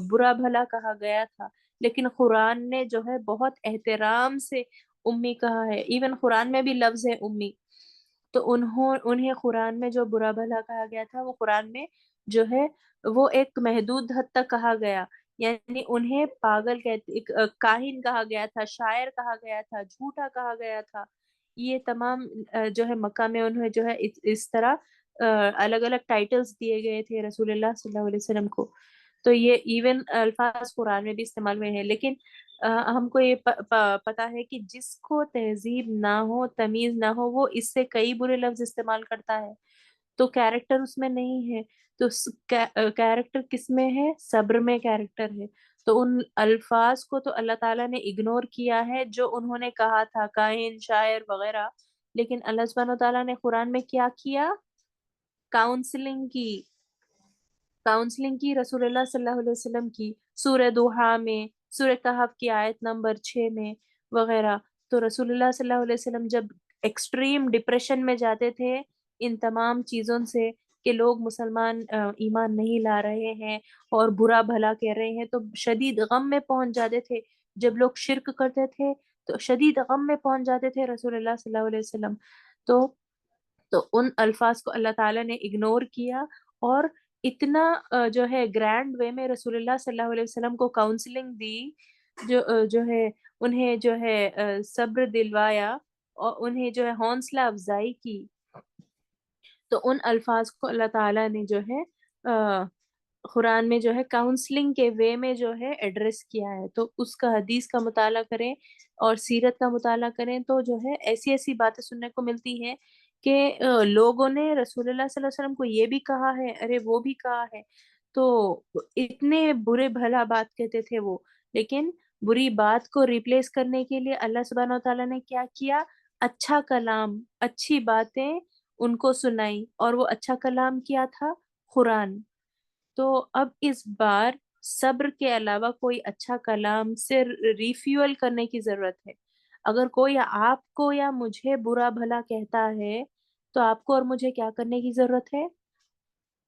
برا بھلا کہا گیا تھا، لیکن قرآن نے جو ہے بہت احترام سے امی کہا ہے، ایون قرآن میں بھی لفظ ہے امی۔ تو انہیں قرآن میں جو برا بھلا کہا گیا تھا، وہ قرآن میں جو ہے وہ ایک محدود حد تک کہا گیا، یعنی انہیں پاگل کاہن کہا گیا تھا، شاعر کہا گیا تھا، جھوٹا کہا گیا تھا۔ یہ تمام جو ہے مکہ میں انہیں جو ہے اس طرح الگ الگ ٹائٹلز دیے گئے تھے رسول اللہ صلی اللہ علیہ وسلم کو۔ تو یہ ایون الفاظ قرآن میں بھی استعمال ہوئے ہیں، لیکن ہم کو یہ پتا ہے کہ جس کو تہذیب نہ ہو، تمیز نہ ہو، وہ اس سے کئی برے لفظ استعمال کرتا ہے، تو کیریکٹر اس میں نہیں ہے۔ تو کیریکٹر کس میں ہے؟ صبر میں کیریکٹر ہے۔ تو ان الفاظ کو تو اللہ تعالیٰ نے اگنور کیا ہے جو انہوں نے کہا تھا، کاہن، شاعر وغیرہ، لیکن اللہ سبحانہ و تعالیٰ نے قرآن میں کیا کیا؟ کاؤنسلنگ کی، کاؤنسلنگ کی رسول اللہ صلی اللہ علیہ وسلم کی، سورہ دوحہ میں، سورہ کہف کی آیت نمبر 6 میں وغیرہ۔ تو رسول اللہ صلی اللہ علیہ وسلم جب ایکسٹریم ڈپریشن میں جاتے تھے ان تمام چیزوں سے، کہ لوگ مسلمان ایمان نہیں لا رہے ہیں اور برا بھلا کہہ رہے ہیں، تو شدید غم میں پہنچ جاتے تھے۔ جب لوگ شرک کرتے تھے تو شدید غم میں پہنچ جاتے تھے رسول اللہ صلی اللہ علیہ وسلم۔ تو ان الفاظ کو اللہ تعالیٰ نے اگنور کیا، اور اتنا جو ہے گرینڈ وے میں رسول اللہ صلی اللہ علیہ وسلم کو کاؤنسلنگ دی، جو ہے انہیں جو ہے صبر دلوایا، اور انہیں جو ہے حوصلہ افزائی کی۔ تو ان الفاظ کو اللہ تعالیٰ نے جو ہے قرآن میں جو ہے کاؤنسلنگ کے وے میں جو ہے ایڈریس کیا ہے۔ تو اس کا حدیث کا مطالعہ کریں اور سیرت کا مطالعہ کریں، تو جو ہے ایسی ایسی باتیں سننے کو ملتی ہیں کہ لوگوں نے رسول اللہ صلی اللہ علیہ وسلم کو یہ بھی کہا ہے، ارے وہ بھی کہا ہے، تو اتنے برے بھلا بات کہتے تھے وہ، لیکن بری بات کو ریپلیس کرنے کے لیے اللہ سبحانہ و تعالیٰ نے کیا کیا؟ اچھا کلام، اچھی باتیں ان کو سنائی، اور وہ اچھا کلام کیا تھا؟ قرآن۔ تو اب اس بار صبر کے علاوہ کوئی اچھا کلام سے ریفیول کرنے کی ضرورت ہے۔ اگر کوئی آپ کو یا مجھے برا بھلا کہتا ہے، تو آپ کو اور مجھے کیا کرنے کی ضرورت ہے؟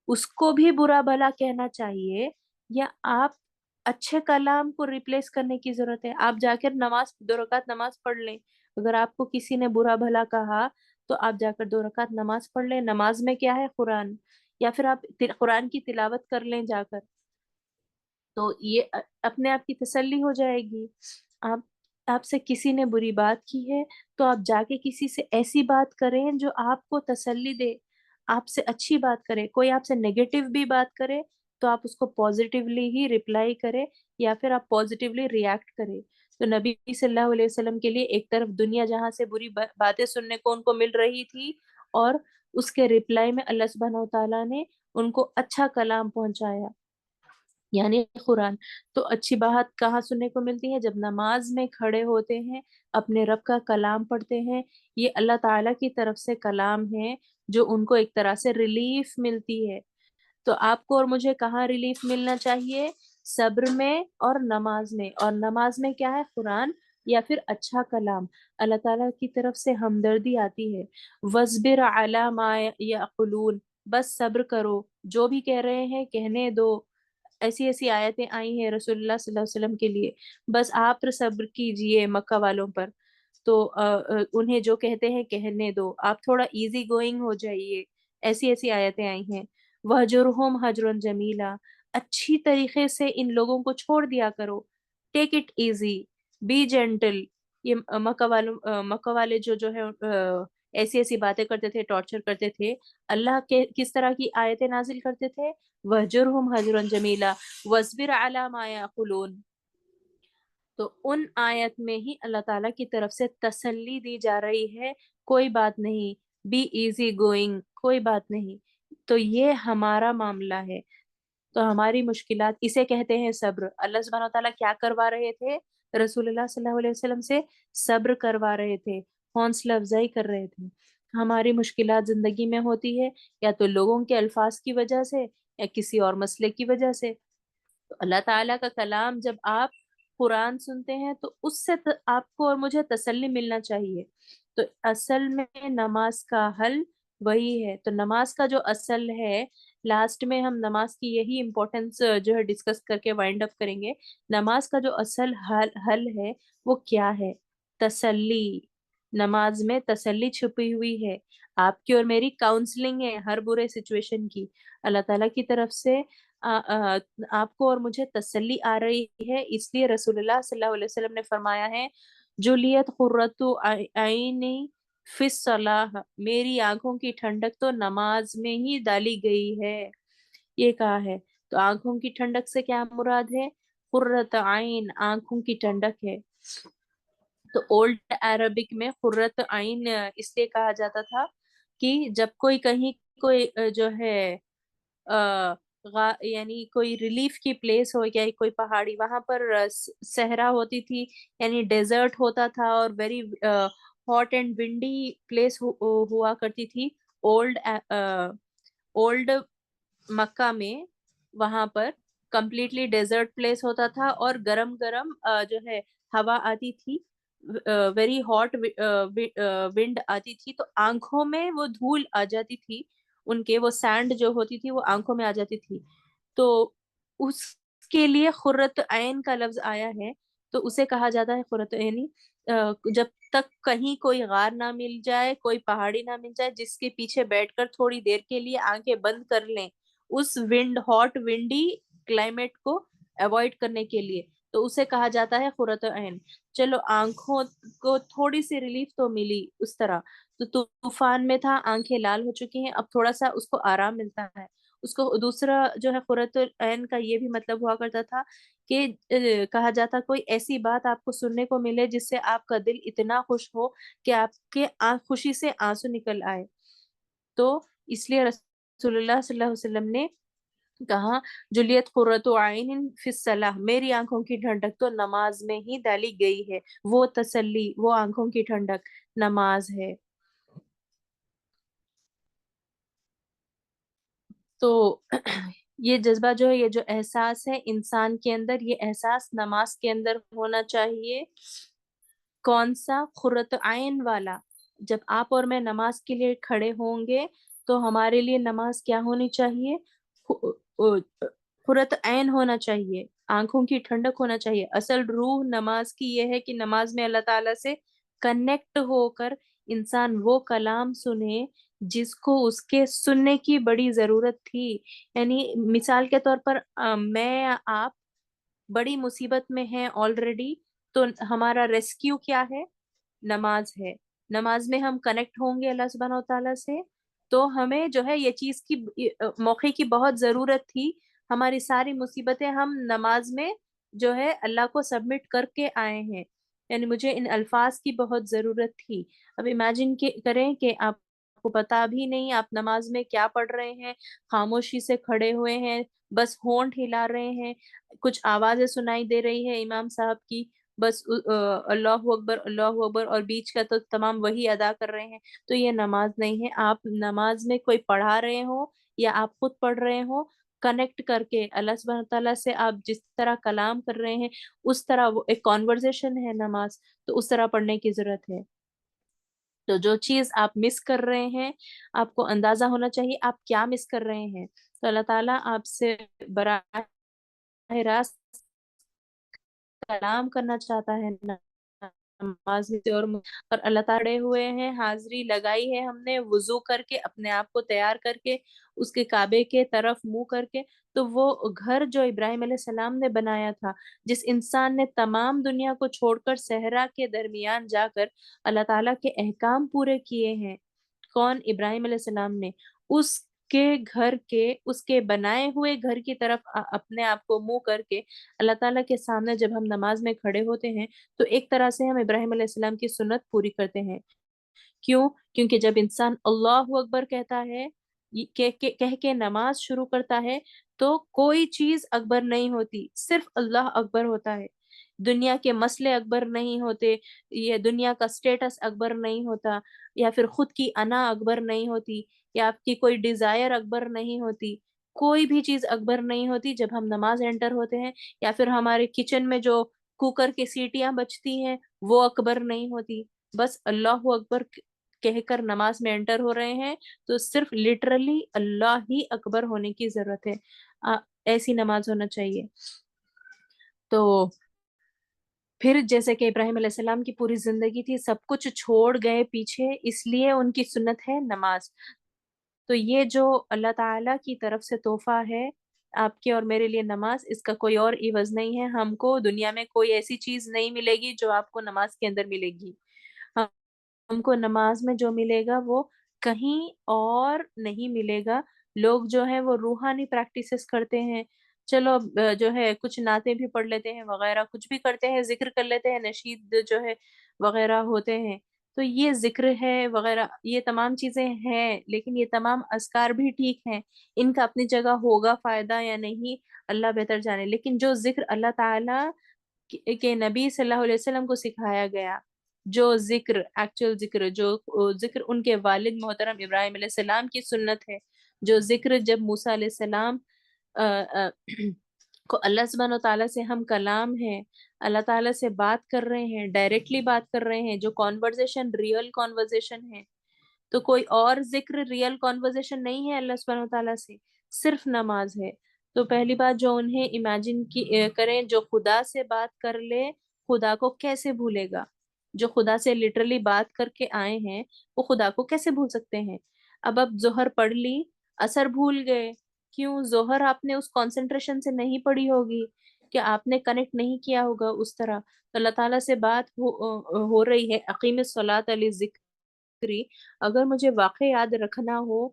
اس کو بھی برا بھلا کہنا چاہیے، یا آپ اچھے کلام کو ریپلیس کرنے کی ضرورت ہے؟ آپ جا کر نماز، 2 رکعت نماز پڑھ لیں۔ اگر آپ کو کسی نے برا بھلا کہا تو آپ جا کر 2 رکعت نماز پڑھ لیں۔ نماز میں کیا ہے؟ قرآن۔ یا پھر آپ قرآن کی تلاوت کر لیں جا کر، تو یہ اپنے آپ کی تسلی ہو جائے گی۔ آپ آپ سے کسی نے بری بات کی ہے، تو آپ جا کے کسی سے ایسی بات کریں جو آپ کو تسلی دے، آپ سے اچھی بات کرے۔ کوئی آپ سے نیگیٹو بھی بات کرے تو آپ اس کو پازیٹیولی ہی رپلائی کرے، یا پھر آپ پازیٹیولی ریئیکٹ کرے۔ تو نبی صلی اللہ علیہ وسلم کے لیے ایک طرف دنیا جہاں سے بری باتیں سننے کو ان کو مل رہی تھی، اور اس کے رپلائی میں اللہ سبحانہ وتعالیٰ نے ان کو اچھا کلام پہنچایا، یعنی قرآن۔ تو اچھی بات کہاں سننے کو ملتی ہے؟ جب نماز میں کھڑے ہوتے ہیں، اپنے رب کا کلام پڑھتے ہیں، یہ اللہ تعالیٰ کی طرف سے کلام ہے جو ان کو ایک طرح سے ریلیف ملتی ہے۔ تو آپ کو اور مجھے کہاں ریلیف ملنا چاہیے؟ صبر میں اور نماز میں۔ اور نماز میں کیا ہے؟ قرآن یا پھر اچھا کلام، اللہ تعالیٰ کی طرف سے ہمدردی آتی ہے۔ وَاصْبِرْ عَلَىٰ مَا يَقُولُونَ، بس صبر کرو، جو بھی کہہ رہے ہیں کہنے دو۔ ایسی ایسی آیتیں آئی ہیں رسول اللہ صلی اللہ علیہ وسلم کے لیے، بس آپ صبر کیجئے مکہ والوں پر، تو انہیں جو کہتے ہیں کہنے دو، آپ تھوڑا ایزی گوئنگ ہو جائیے۔ ایسی ایسی آیتیں آئی ہیں۔ وَهْجُرْهُمْ هَجْرًا جَمِيلًا، اچھی طریقے سے ان لوگوں کو چھوڑ دیا کرو، take it easy, be gentle. یہ مکہ والے جو ہے ایسی ایسی باتیں کرتے تھے، ٹارچر کرتے تھے، اللہ کے کس طرح کی آیتیں نازل کرتے تھے؟ وَهْجُرْهُمْ هَجْرًا جَمِيلًا وَاصْبِرْ عَلَىٰ مَا يَقُولُونَ۔ تو ان آیت میں ہی اللہ تعالیٰ کی طرف سے تسلی دی جا رہی ہے، کوئی بات نہیں، بی ایزی گوئنگ، کوئی بات نہیں۔ تو یہ ہمارا معاملہ ہے، تو ہماری مشکلات اسے کہتے ہیں صبر۔ اللہ سبحانہ وتعالیٰ کیا کروا رہے تھے؟ رسول اللہ صلی اللہ علیہ وسلم سے صبر کروا رہے تھے، حوصلہ افزائی کر رہے تھے۔ ہماری مشکلات زندگی میں ہوتی ہے یا تو لوگوں کے الفاظ کی وجہ سے یا کسی اور مسئلے کی وجہ سے۔ تو اللہ تعالیٰ کا کلام جب آپ قرآن سنتے ہیں تو اس سے آپ کو اور مجھے تسلی ملنا چاہیے۔ تو اصل میں نماز کا حل وہی ہے۔ تو نماز کا جو اصل ہے، لاسٹ میں ہم نماز کی یہی امپورٹنس جو ہے ڈسکس کر کے وائنڈ اپ کریں گے۔ نماز کا جو اصل حل ہے وہ کیا ہے؟ تسلی۔ نماز میں تسلی چھپی ہوئی ہے، آپ کی اور میری کاؤنسلنگ ہے ہر برے سچویشن کی۔ اللہ تعالیٰ کی طرف سے آپ کو اور مجھے تسلی آ رہی ہے، اس لیے رسول اللہ صلی اللہ علیہ وسلم نے فرمایا ہے، جولیت قرۃ عینی فی الصلاۃ، میری آنکھوں کی ٹھنڈک تو نماز میں ہی ڈالی گئی ہے، یہ کہا ہے۔ تو آنکھوں کی ٹھنڈک سے کیا مراد ہے؟ قرۃ عین، آنکھوں کی ٹھنڈک ہے۔ تو اولڈ عربک میں قرۃ عین اس لیے کہا جاتا تھا کہ جب کوئی کہیں کوئی جو ہے یعنی کوئی ریلیف کی پلیس ہو یا کوئی پہاڑی، وہاں پر صحرا ہوتی تھی، یعنی ڈیزرٹ ہوتا تھا، اور very hot and windy place ہوا کرتی تھی اولڈ اولڈ مکہ میں۔ وہاں پر کمپلیٹلی ڈیزرٹ پلیس ہوتا تھا اور گرم گرم جو ہے ہوا آتی تھی، ویری ہاٹ ونڈ آتی تھی، تو آنکھوں میں وہ دھول آ جاتی تھی، ان کے وہ سینڈ جو ہوتی تھی وہ آنکھوں میں آ جاتی تھی۔ تو اس کے لیے قرۃ عین کا لفظ آیا ہے، تو اسے کہا جاتا ہے قرۃ عینی۔ جب تک کہیں کوئی غار نہ مل جائے، کوئی پہاڑی نہ مل جائے جس کے پیچھے بیٹھ کر تھوڑی دیر کے لیے آنکھیں بند کر لیں اس ہاٹ ونڈی کلائمیٹ کو اوائڈ کرنے کے لیے، تو اسے کہا جاتا ہے قرۃ عین۔ چلو آنکھوں کو تھوڑی سی ریلیف تو ملی اس طرح، تو طوفان میں تھا، آنکھیں لال ہو چکی ہیں، اب تھوڑا سا اس کو آرام ملتا ہے۔ اس کو دوسرا جو ہے قرۃ العین کا یہ بھی مطلب ہوا کرتا تھا کہ کہا جاتا کوئی ایسی بات آپ کو سننے کو ملے جس سے آپ کا دل اتنا خوش ہو کہ آپ کے خوشی سے آنسو نکل آئے۔ تو اس لیے رسول اللہ صلی اللہ علیہ وسلم نے کہا، جلیت قرۃ عین فی الصلاۃ، میری آنکھوں کی ٹھنڈک تو نماز میں ہی ڈالی گئی ہے۔ وہ تسلی، وہ آنکھوں کی ٹھنڈک نماز ہے۔ تو یہ جذبہ جو ہے، یہ جو احساس ہے انسان کے اندر، یہ احساس نماز کے اندر ہونا چاہیے۔ کون سا؟ قرۃ عین والا۔ جب آپ اور میں نماز کے لیے کھڑے ہوں گے تو ہمارے لیے نماز کیا ہونی چاہیے؟ قرۃ عین ہونا چاہیے، آنکھوں کی ٹھنڈک ہونا چاہیے۔ اصل روح نماز کی یہ ہے کہ نماز میں اللہ تعالیٰ سے کنیکٹ ہو کر انسان وہ کلام سنے جس کو اس کے سننے کی بڑی ضرورت تھی۔ یعنی مثال کے طور پر میں آپ بڑی مصیبت میں ہیں آلریڈی، تو ہمارا ریسکیو کیا ہے؟ نماز ہے۔ نماز میں ہم کنیکٹ ہوں گے اللہ سبحانہ و تعالیٰ سے، تو ہمیں جو ہے یہ چیز کی موقع کی بہت ضرورت تھی، ہماری ساری مصیبتیں ہم نماز میں جو ہے اللہ کو سبمٹ کر کے آئے ہیں، یعنی مجھے ان الفاظ کی بہت ضرورت تھی۔ اب امیجن کریں کہ آپ کو پتا بھی نہیں آپ نماز میں کیا پڑھ رہے ہیں، خاموشی سے کھڑے ہوئے ہیں، بس ہونٹ ہلا رہے ہیں، کچھ آوازیں سنائی دے رہی ہے امام صاحب کی، بس اللہ اکبر اور بیچ کا تو تمام وہی ادا کر رہے ہیں، تو یہ نماز نہیں ہے۔ آپ نماز میں کوئی پڑھا رہے ہو یا آپ خود پڑھ رہے ہو، کنیکٹ کر کے اللہ سبحانہ تعالیٰ سے آپ جس طرح کلام کر رہے ہیں اس طرح، وہ ایک کانورزیشن ہے نماز، تو اس طرح پڑھنے کی ضرورت ہے۔ تو جو چیز آپ مس کر رہے ہیں، آپ کو اندازہ ہونا چاہیے آپ کیا مس کر رہے ہیں۔ تو اللہ تعالیٰ آپ سے براہ راست کلام کرنا چاہتا ہے نماز میں سے، اور اللہ تعالیٰ کھڑے ہوئے ہیں، حاضری لگائی ہے ہم نے وضو کر کے، اپنے آپ کو تیار کر کے، اس کے کعبے کے طرف منہ کر کے، تو وہ گھر جو ابراہیم علیہ السلام نے بنایا تھا، جس انسان نے تمام دنیا کو چھوڑ کر صحرا کے درمیان جا کر اللہ تعالیٰ کے احکام پورے کیے ہیں، کون؟ ابراہیم علیہ السلام نے۔ اس کے گھر کے، اس کے بنائے ہوئے گھر کی طرف اپنے آپ کو منہ کر کے اللہ تعالیٰ کے سامنے جب ہم نماز میں کھڑے ہوتے ہیں تو ایک طرح سے ہم ابراہیم علیہ السلام کی سنت پوری کرتے ہیں۔ کیوں؟ کیونکہ جب انسان اللہ اکبر کہتا ہے، کہہ کے نماز شروع کرتا ہے، تو کوئی چیز اکبر نہیں ہوتی، صرف اللہ اکبر ہوتا ہے۔ دنیا کے مسئلے اکبر نہیں ہوتے، یہ دنیا کا سٹیٹس اکبر نہیں ہوتا، یا پھر خود کی انا اکبر نہیں ہوتی، یا آپ کی کوئی ڈیزائر اکبر نہیں ہوتی، کوئی بھی چیز اکبر نہیں ہوتی جب ہم نماز انٹر ہوتے ہیں، یا پھر ہمارے کچن میں جو کوکر کی سیٹیاں بجتی ہیں وہ اکبر نہیں ہوتی۔ بس اللہ اکبر کہہ کر نماز میں انٹر ہو رہے ہیں، تو صرف لٹرلی اللہ ہی اکبر ہونے کی ضرورت ہے۔ ایسی نماز ہونا چاہیے۔ تو پھر جیسے کہ ابراہیم علیہ السلام کی پوری زندگی تھی، سب کچھ چھوڑ گئے پیچھے، اس لیے ان کی سنت ہے نماز۔ تو یہ جو اللہ تعالیٰ کی طرف سے تحفہ ہے آپ کے اور میرے لیے نماز، اس کا کوئی اور عوض نہیں ہے۔ ہم کو دنیا میں کوئی ایسی چیز نہیں ملے گی جو آپ کو نماز کے اندر ملے گی۔ ہم کو نماز میں جو ملے گا وہ کہیں اور نہیں ملے گا۔ لوگ جو ہیں وہ روحانی پریکٹسز کرتے ہیں، چلو جو ہے کچھ نعتیں بھی پڑھ لیتے ہیں وغیرہ، کچھ بھی کرتے ہیں، ذکر کر لیتے ہیں، نشید جو ہے وغیرہ ہوتے ہیں، تو یہ ذکر ہے وغیرہ، یہ تمام چیزیں ہیں، لیکن یہ تمام اذکار بھی ٹھیک ہیں، ان کا اپنی جگہ ہوگا فائدہ یا نہیں، اللہ بہتر جانے، لیکن جو ذکر اللہ تعالیٰ کہ نبی صلی اللہ علیہ وسلم کو سکھایا گیا، جو ذکر ایکچوئل ذکر، جو ذکر ان کے والد محترم ابراہیم علیہ السلام کی سنت ہے، جو ذکر جب موسیٰ علیہ السلام آ، آ، کو اللہ سبحانہ و تعالیٰ سے ہم کلام ہیں، اللہ تعالیٰ سے بات کر رہے ہیں، ڈائریکٹلی بات کر رہے ہیں، جو کانورزیشن ریئل کانورزیشن ہے، تو کوئی اور ذکر ریئل کانورزیشن نہیں ہے اللہ سبحانہ و تعالیٰ سے، صرف نماز ہے۔ تو پہلی بات جو انہیں امیجن کی کریں، جو خدا سے بات کر لے خدا کو کیسے بھولے گا؟ جو خدا سے لٹرلی بات کر کے آئے ہیں وہ خدا کو کیسے بھول سکتے ہیں؟ اب ظہر پڑھ لی، اثر بھول گئے، کیوں؟ ظہر آپ نے اس کانسنٹریشن سے نہیں پڑھی ہوگی، کہ آپ نے کنیکٹ نہیں کیا ہوگا اس طرح۔ تو اللہ تعالیٰ سے بات ہو رہی ہے، اقیم الصلاۃ لذکری، اگر مجھے واقع یاد رکھنا ہو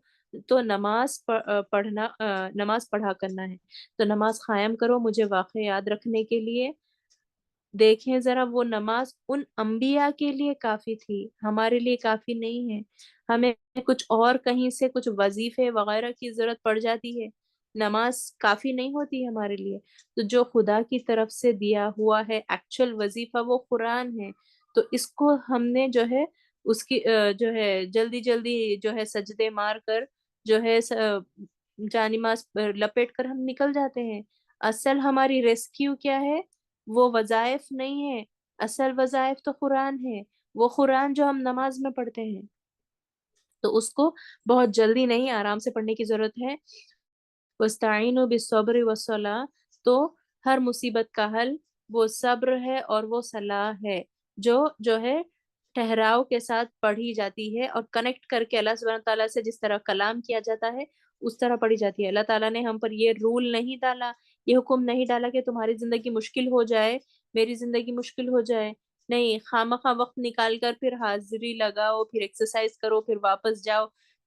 تو نماز پڑھا کرنا ہے، تو نماز قائم کرو مجھے واقع یاد رکھنے کے لیے۔ دیکھیں ذرا، وہ نماز ان انبیاء کے لیے کافی تھی، ہمارے لیے کافی نہیں ہے۔ ہمیں کچھ اور کہیں سے کچھ وظیفے وغیرہ کی ضرورت پڑ جاتی ہے، نماز کافی نہیں ہوتی ہمارے لیے۔ تو جو خدا کی طرف سے دیا ہوا ہے ایکچوئل وظیفہ وہ قرآن ہے، تو اس کو ہم نے جو ہے اس کی جو ہے جلدی جلدی جو ہے سجدے مار کر جو ہے جانماز لپیٹ کر ہم نکل جاتے ہیں۔ اصل ہماری ریسکیو کیا ہے؟ وہ وظائف نہیں ہے، اصل وظائف تو قرآن ہے، وہ قرآن جو ہم نماز میں پڑھتے ہیں، تو اس کو بہت جلدی نہیں، آرام سے پڑھنے کی ضرورت ہے۔ وَاسْتَعِينُوا بِالصَّبْرِ وَالصَّلَاةِ، تو ہر مصیبت کا حل وہ صبر ہے اور وہ صلاح ہے، جو ہے ٹھہراؤ کے ساتھ پڑھی جاتی ہے، اور کنیکٹ کر کے اللہ سبحانہ تعالیٰ سے جس طرح کلام کیا جاتا ہے اس طرح پڑھی جاتی ہے۔ اللہ تعالیٰ نے ہم پر یہ رول نہیں ڈالا، یہ حکم نہیں ڈالا کہ تمہاری زندگی مشکل ہو جائے، میری زندگی مشکل ہو جائے، نہیں، خواہ مخواہ وقت نکال کر پھر حاضری لگاؤ، پھر ایکسرسائز کرو، پھر واپس جاؤ،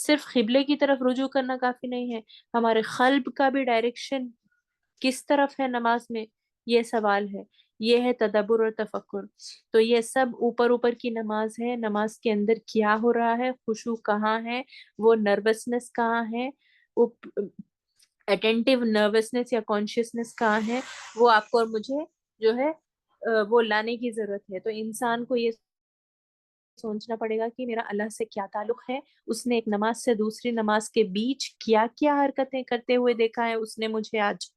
صرف قبلے کی طرف رجوع کرنا کافی نہیں ہے، ہمارے قلب کا بھی ڈائریکشن کس طرف ہے نماز میں، یہ سوال ہے۔ یہ ہے تدبر اور تفکر۔ تو یہ سب اوپر اوپر کی نماز ہے، نماز کے اندر کیا ہو رہا ہے، خشوع کہاں ہے، وہ نروسنس کہاں ہے، وہ اٹینٹیو نروسنس یا کانشیسنس کہاں ہے، وہ آپ کو اور مجھے جو ہے وہ لانے کی ضرورت ہے۔ تو انسان کو یہ سوچنا پڑے گا کہ میرا اللہ سے کیا تعلق ہے، اس نے ایک نماز سے دوسری نماز کے بیچ کیا کیا حرکتیں کرتے ہوئے دیکھا ہے اس نے مجھے، آج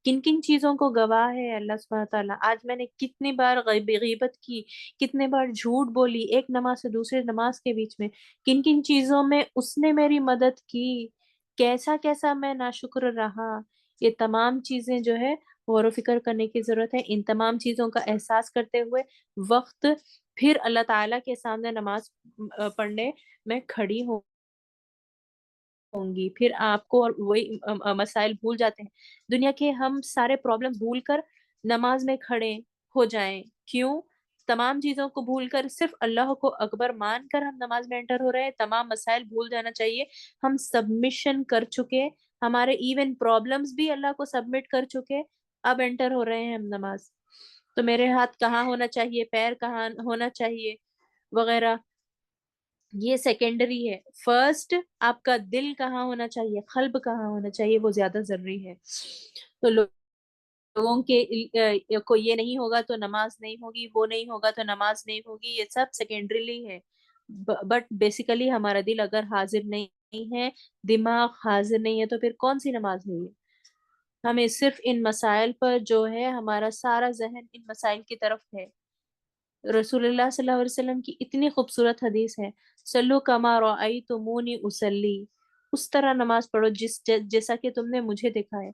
کن کن چیزوں کو گواہ ہے اللہ سبحانہ تعالیٰ، آج میں نے کتنی بار غیبت کی، کتنے بار جھوٹ بولی ایک نماز سے دوسری نماز کے بیچ میں، کن کن چیزوں میں اس نے میری مدد کی، کیسا کیسا میں ناشکر رہا، یہ تمام چیزیں جو ہے غور و فکر کرنے کی ضرورت ہے۔ ان تمام چیزوں کا احساس کرتے ہوئے وقت پھر اللہ تعالیٰ کے سامنے نماز پڑھنے میں کھڑی ہوں گی، پھر آپ کو اور وہی مسائل بھول جاتے ہیں دنیا کے، ہم سارے پرابلم بھول کر نماز میں کھڑے ہو جائیں، کیوں؟ تمام چیزوں کو بھول کر صرف اللہ کو اکبر مان کر ہم نماز میں انٹر ہو رہے ہیں، تمام مسائل بھول جانا چاہیے، ہم سبمیشن کر چکے، ہمارے ایون پرابلمز بھی اللہ کو سبمٹ کر چکے، اب انٹر ہو رہے ہیں ہم نماز۔ تو میرے ہاتھ کہاں ہونا چاہیے، پیر کہاں ہونا چاہیے وغیرہ، یہ سیکنڈری ہے۔ فرسٹ آپ کا دل کہاں ہونا چاہیے، قلب کہاں ہونا چاہیے، وہ زیادہ ضروری ہے۔ تو لوگوں کے کو یہ نہیں ہوگا تو نماز نہیں ہوگی، وہ نہیں ہوگا تو نماز نہیں ہوگی، یہ سب سیکنڈریلی ہے، بٹ بیسیکلی ہمارا دل اگر حاضر نہیں ہے، دماغ حاضر نہیں ہے، تو پھر کون سی نماز ہے یہ؟ ہمیں صرف ان مسائل پر جو ہے ہمارا سارا ذہن ان مسائل کی طرف ہے۔ رسول اللہ صلی اللہ علیہ وسلم کی اتنی خوبصورت حدیث ہے، سلو کما رأیتمونی اصلی، اس طرح نماز پڑھو جیسا کہ تم نے مجھے دیکھا ہے۔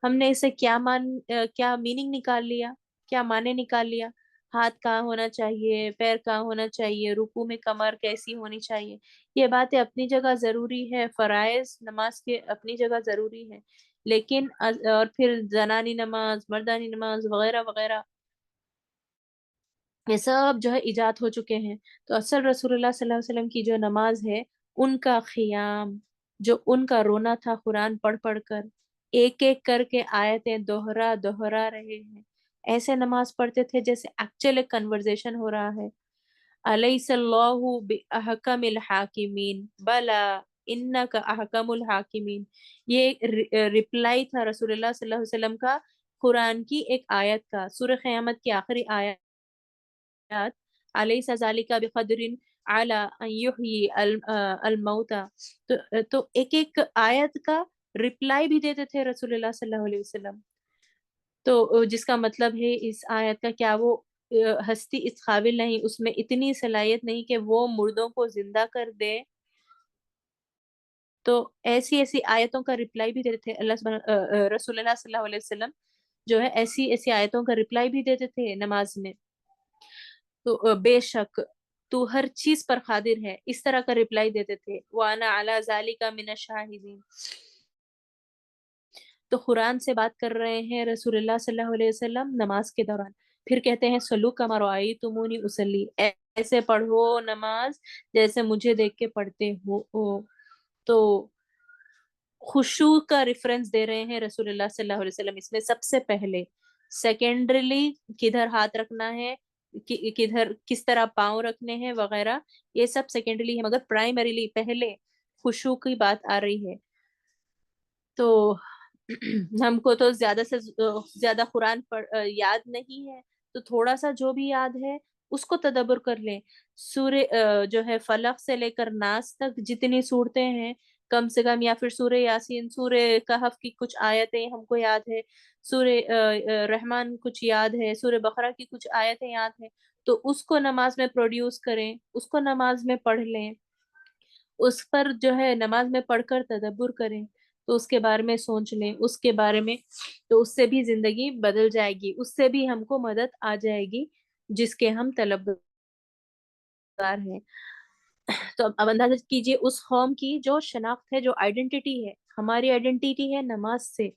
ہم نے اسے کیا میننگ نکال لیا، کیا معنی نکال لیا، ہاتھ کہاں ہونا چاہیے، پیر کہاں ہونا چاہیے، رکوع میں کمر کیسی ہونی چاہیے، یہ باتیں اپنی جگہ ضروری ہے، فرائض نماز کے اپنی جگہ ضروری ہے، لیکن اور پھر زنانی نماز، مردانی نماز وغیرہ وغیرہ، یہ سب جو ہے ایجاد ہو چکے ہیں۔ تو اصل رسول اللہ صلی اللہ علیہ وسلم کی جو نماز ہے، ان کا قیام، جو ان کا رونا تھا قرآن پڑھ پڑھ کر، ایک ایک کر کے آیتیں دوہرا دوہرا رہے ہیں، ایسے نماز پڑھتے تھے جیسے ایکچوئل ایک کنورزیشن ہو رہا ہے۔ الیس اللہ بأحکم الحاکمین بلا انک احکم الحاکمین، یہ رپلائی تھا رسول اللہ صلی اللہ علیہ وسلم کا قرآن کی ایک آیت کا، سورہ قیامت کی آخری آیت، علیہ ذالک بقدر علی ان یحیی الموتى، تو ایک ایک آیت کا رپلائی بھی دیتے تھے رسول اللہ صلی اللہ علیہ وسلم۔ تو جس کا مطلب ہے اس آیت کا کیا وہ ہستی اس قابل نہیں، اس میں اتنی صلاحیت نہیں کہ وہ مردوں کو زندہ کر دے؟ تو ایسی ایسی آیتوں کا رپلائی بھی دیتے تھے رسول اللہ صلی اللہ علیہ وسلم، جو ہے ایسی ایسی آیتوں کا رپلائی بھی دیتے تھے نماز میں۔ تو بے شک تو ہر چیز پر قادر ہے، اس طرح کا رپلائی دیتے تھے، وَأَنَا عَلَى ذَلِكَ مِنَ الشَّاهِدِينَ۔ تو قرآن سے بات کر رہے ہیں رسول اللہ صلی اللہ علیہ وسلم نماز کے دوران، پھر کہتے ہیں سلو کما رأیتمونی اصلی، ایسے پڑھو نماز جیسے مجھے دیکھ کے پڑھتے ہو۔ تو خشوع کا ریفرنس دے رہے ہیں رسول اللہ صلی اللہ علیہ وسلم اس میں سب سے پہلے، سیکنڈریلی کدھر ہاتھ رکھنا ہے، کدھر کس طرح پاؤں رکھنے ہیں وغیرہ، یہ سب سیکنڈریلی ہے، مگر پرائمریلی پہلے خشوع کی بات آ رہی ہے۔ تو ہم کو تو زیادہ سے زیادہ قرآن یاد نہیں ہے، تو تھوڑا سا جو بھی یاد ہے اس کو تدبر کر لیں۔ سورہ جو ہے فلق سے لے کر ناس تک جتنی صورتیں ہیں، کم سے کم، یا پھر سورہ یاسین، سورہ کہف کی کچھ آیتیں ہم کو یاد ہے، سورہ رحمان کچھ یاد ہے، سورہ بقرہ کی کچھ آیتیں یاد ہیں، تو اس کو نماز میں پروڈیوس کریں، اس کو نماز میں پڑھ لیں، اس پر جو ہے نماز میں پڑھ کر تدبر کریں، تو اس کے بارے میں سوچ لیں، اس کے بارے میں، تو اس سے بھی زندگی بدل جائے گی، اس سے بھی ہم کو مدد آ جائے گی جس کے ہم طلبگار ہیں۔ تو اب اندازہ کیجئے اس قوم کی جو شناخت ہے، جو آئیڈینٹی ہے، ہماری آئیڈینٹی ہے نماز سے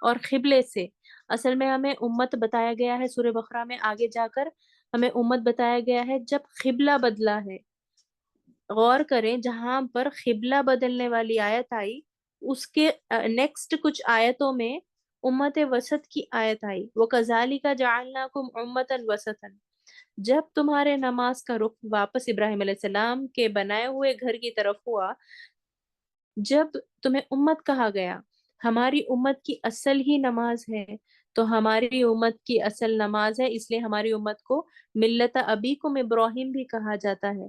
اور قبلے سے۔ اصل میں ہمیں امت بتایا گیا ہے سورہ بقرہ میں، آگے جا کر ہمیں امت بتایا گیا ہے جب قبلہ بدلا ہے، غور کریں جہاں پر قبلہ بدلنے والی آیت آئی، اس کے نیکسٹ کچھ آیتوں میں امت وسط کی آیت آئی، وَكَذَلِكَ جَعَلْنَاكُمْ أُمَّةً وَسَطًا۔ جب تمہارے نماز کا رخ واپس ابراہیم علیہ السلام کے بنائے ہوئے گھر کی طرف ہوا، جب تمہیں امت کہا گیا، ہماری امت کی اصل ہی نماز ہے، تو ہماری امت کی اصل نماز ہے، اس لیے ہماری امت کو ملت ابیکم ابراہیم بھی کہا جاتا ہے۔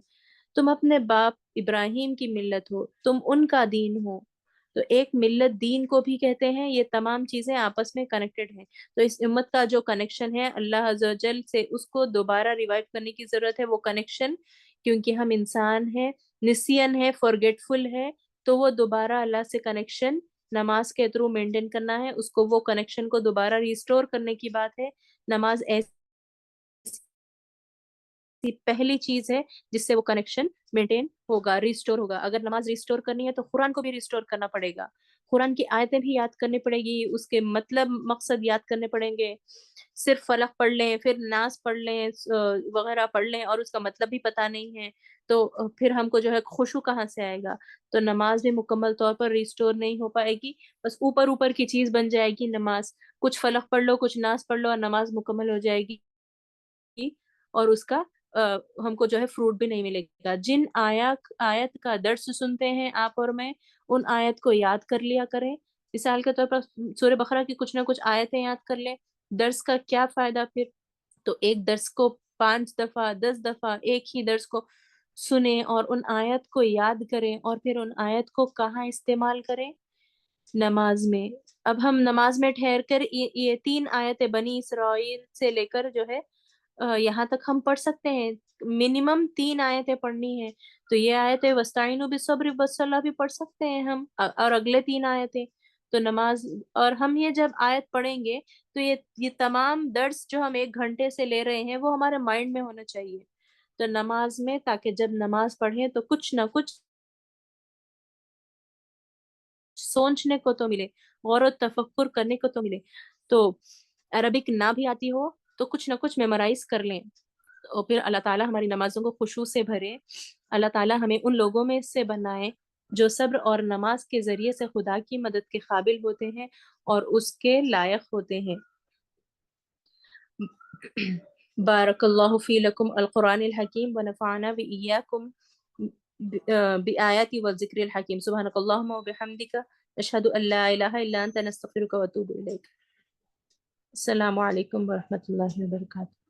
تم اپنے باپ ابراہیم کی ملت ہو، تم ان کا دین ہو، تو ایک ملت دین کو بھی کہتے ہیں۔ یہ تمام چیزیں آپس میں کنیکٹڈ ہیں، تو اس امت کا جو کنیکشن ہے اللہ عز و جل سے، اس کو دوبارہ ریوائو کرنے کی ضرورت ہے، وہ کنیکشن، کیونکہ ہم انسان ہیں، نسین ہے، فارگیٹفل ہے، تو وہ دوبارہ اللہ سے کنیکشن نماز کے تھرو مینٹین کرنا ہے، اس کو وہ کنیکشن کو دوبارہ ریسٹور کرنے کی بات ہے۔ نماز ایسی پہلی چیز ہے جس سے وہ کنیکشن مینٹین ہوگا، ریسٹور ہوگا۔ اگر نماز ریسٹور کرنی ہے تو قرآن کو بھی ریسٹور کرنا پڑے گا، قرآن کی آیتیں بھی یاد کرنی پڑے گی، اس کے مطلب مقصد یاد کرنے پڑیں گے۔ صرف فلق پڑھ لیں، پھر ناس پڑھ لیں، وغیرہ پڑھ لیں، اور اس کا مطلب بھی پتہ نہیں ہے، تو پھر ہم کو جو ہے خشوع کہاں سے آئے گا؟ تو نماز بھی مکمل طور پر ریسٹور نہیں ہو پائے گی، بس اوپر اوپر کی چیز بن جائے گی نماز، کچھ فلق پڑھ لو، کچھ ناس پڑھ لو، اور نماز مکمل ہو جائے گی، اور اس کا ہم کو جو ہے فروٹ بھی نہیں ملے گا۔ جن آیت کا درس سنتے ہیں آپ اور میں، ان آیت کو یاد کر لیا کریں۔ مثال کے طور پر سورہ بقرہ کی کچھ نہ کچھ آیتیں یاد کر لیں، درس کا کیا فائدہ پھر؟ تو ایک درس کو 5 دفعہ 10 دفعہ ایک ہی درس کو سنیں، اور ان آیت کو یاد کریں، اور پھر ان آیت کو کہاں استعمال کریں؟ نماز میں۔ اب ہم نماز میں ٹھہر کر یہ 3 آیتیں بنی اسرائیل سے لے کر جو ہے یہاں تک ہم پڑھ سکتے ہیں، منیمم 3 آیتیں پڑھنی ہیں، تو یہ آیتیں وَاسْتَعِینُوا بِالصَّبْرِ وَالصَّلَاةِ بھی پڑھ سکتے ہیں ہم، اور اگلے 3 آیتیں تو نماز، اور ہم یہ جب آیت پڑھیں گے تو یہ تمام درس جو ہم 1 گھنٹے سے لے رہے ہیں وہ ہمارے مائنڈ میں ہونا چاہیے، تو نماز میں، تاکہ جب نماز پڑھیں تو کچھ نہ کچھ سوچنے کو تو ملے، غور و تفکر کرنے کو تو ملے۔ تو عربک نہ بھی آتی ہو تو کچھ نہ کچھ میمورائز کر لیں، اور پھر اللہ تعالیٰ ہماری نمازوں کو خشوع سے بھرے، اللہ تعالیٰ ہمیں ان لوگوں میں سے بنائے جو صبر اور نماز کے ذریعے سے خدا کی مدد کے قابل ہوتے ہیں اور اس کے لائق ہوتے ہیں۔ بارک اللہ فی لکم القرآن الحکیم ونفعنا وإیاکم بآیات والذکر الحکیم۔ سبحانک اللہم وبحمدک، اشہد ان لا الہ الا انت، نستغفرک واتوب الیک۔ السلام علیکم ورحمۃ اللہ وبرکاتہ۔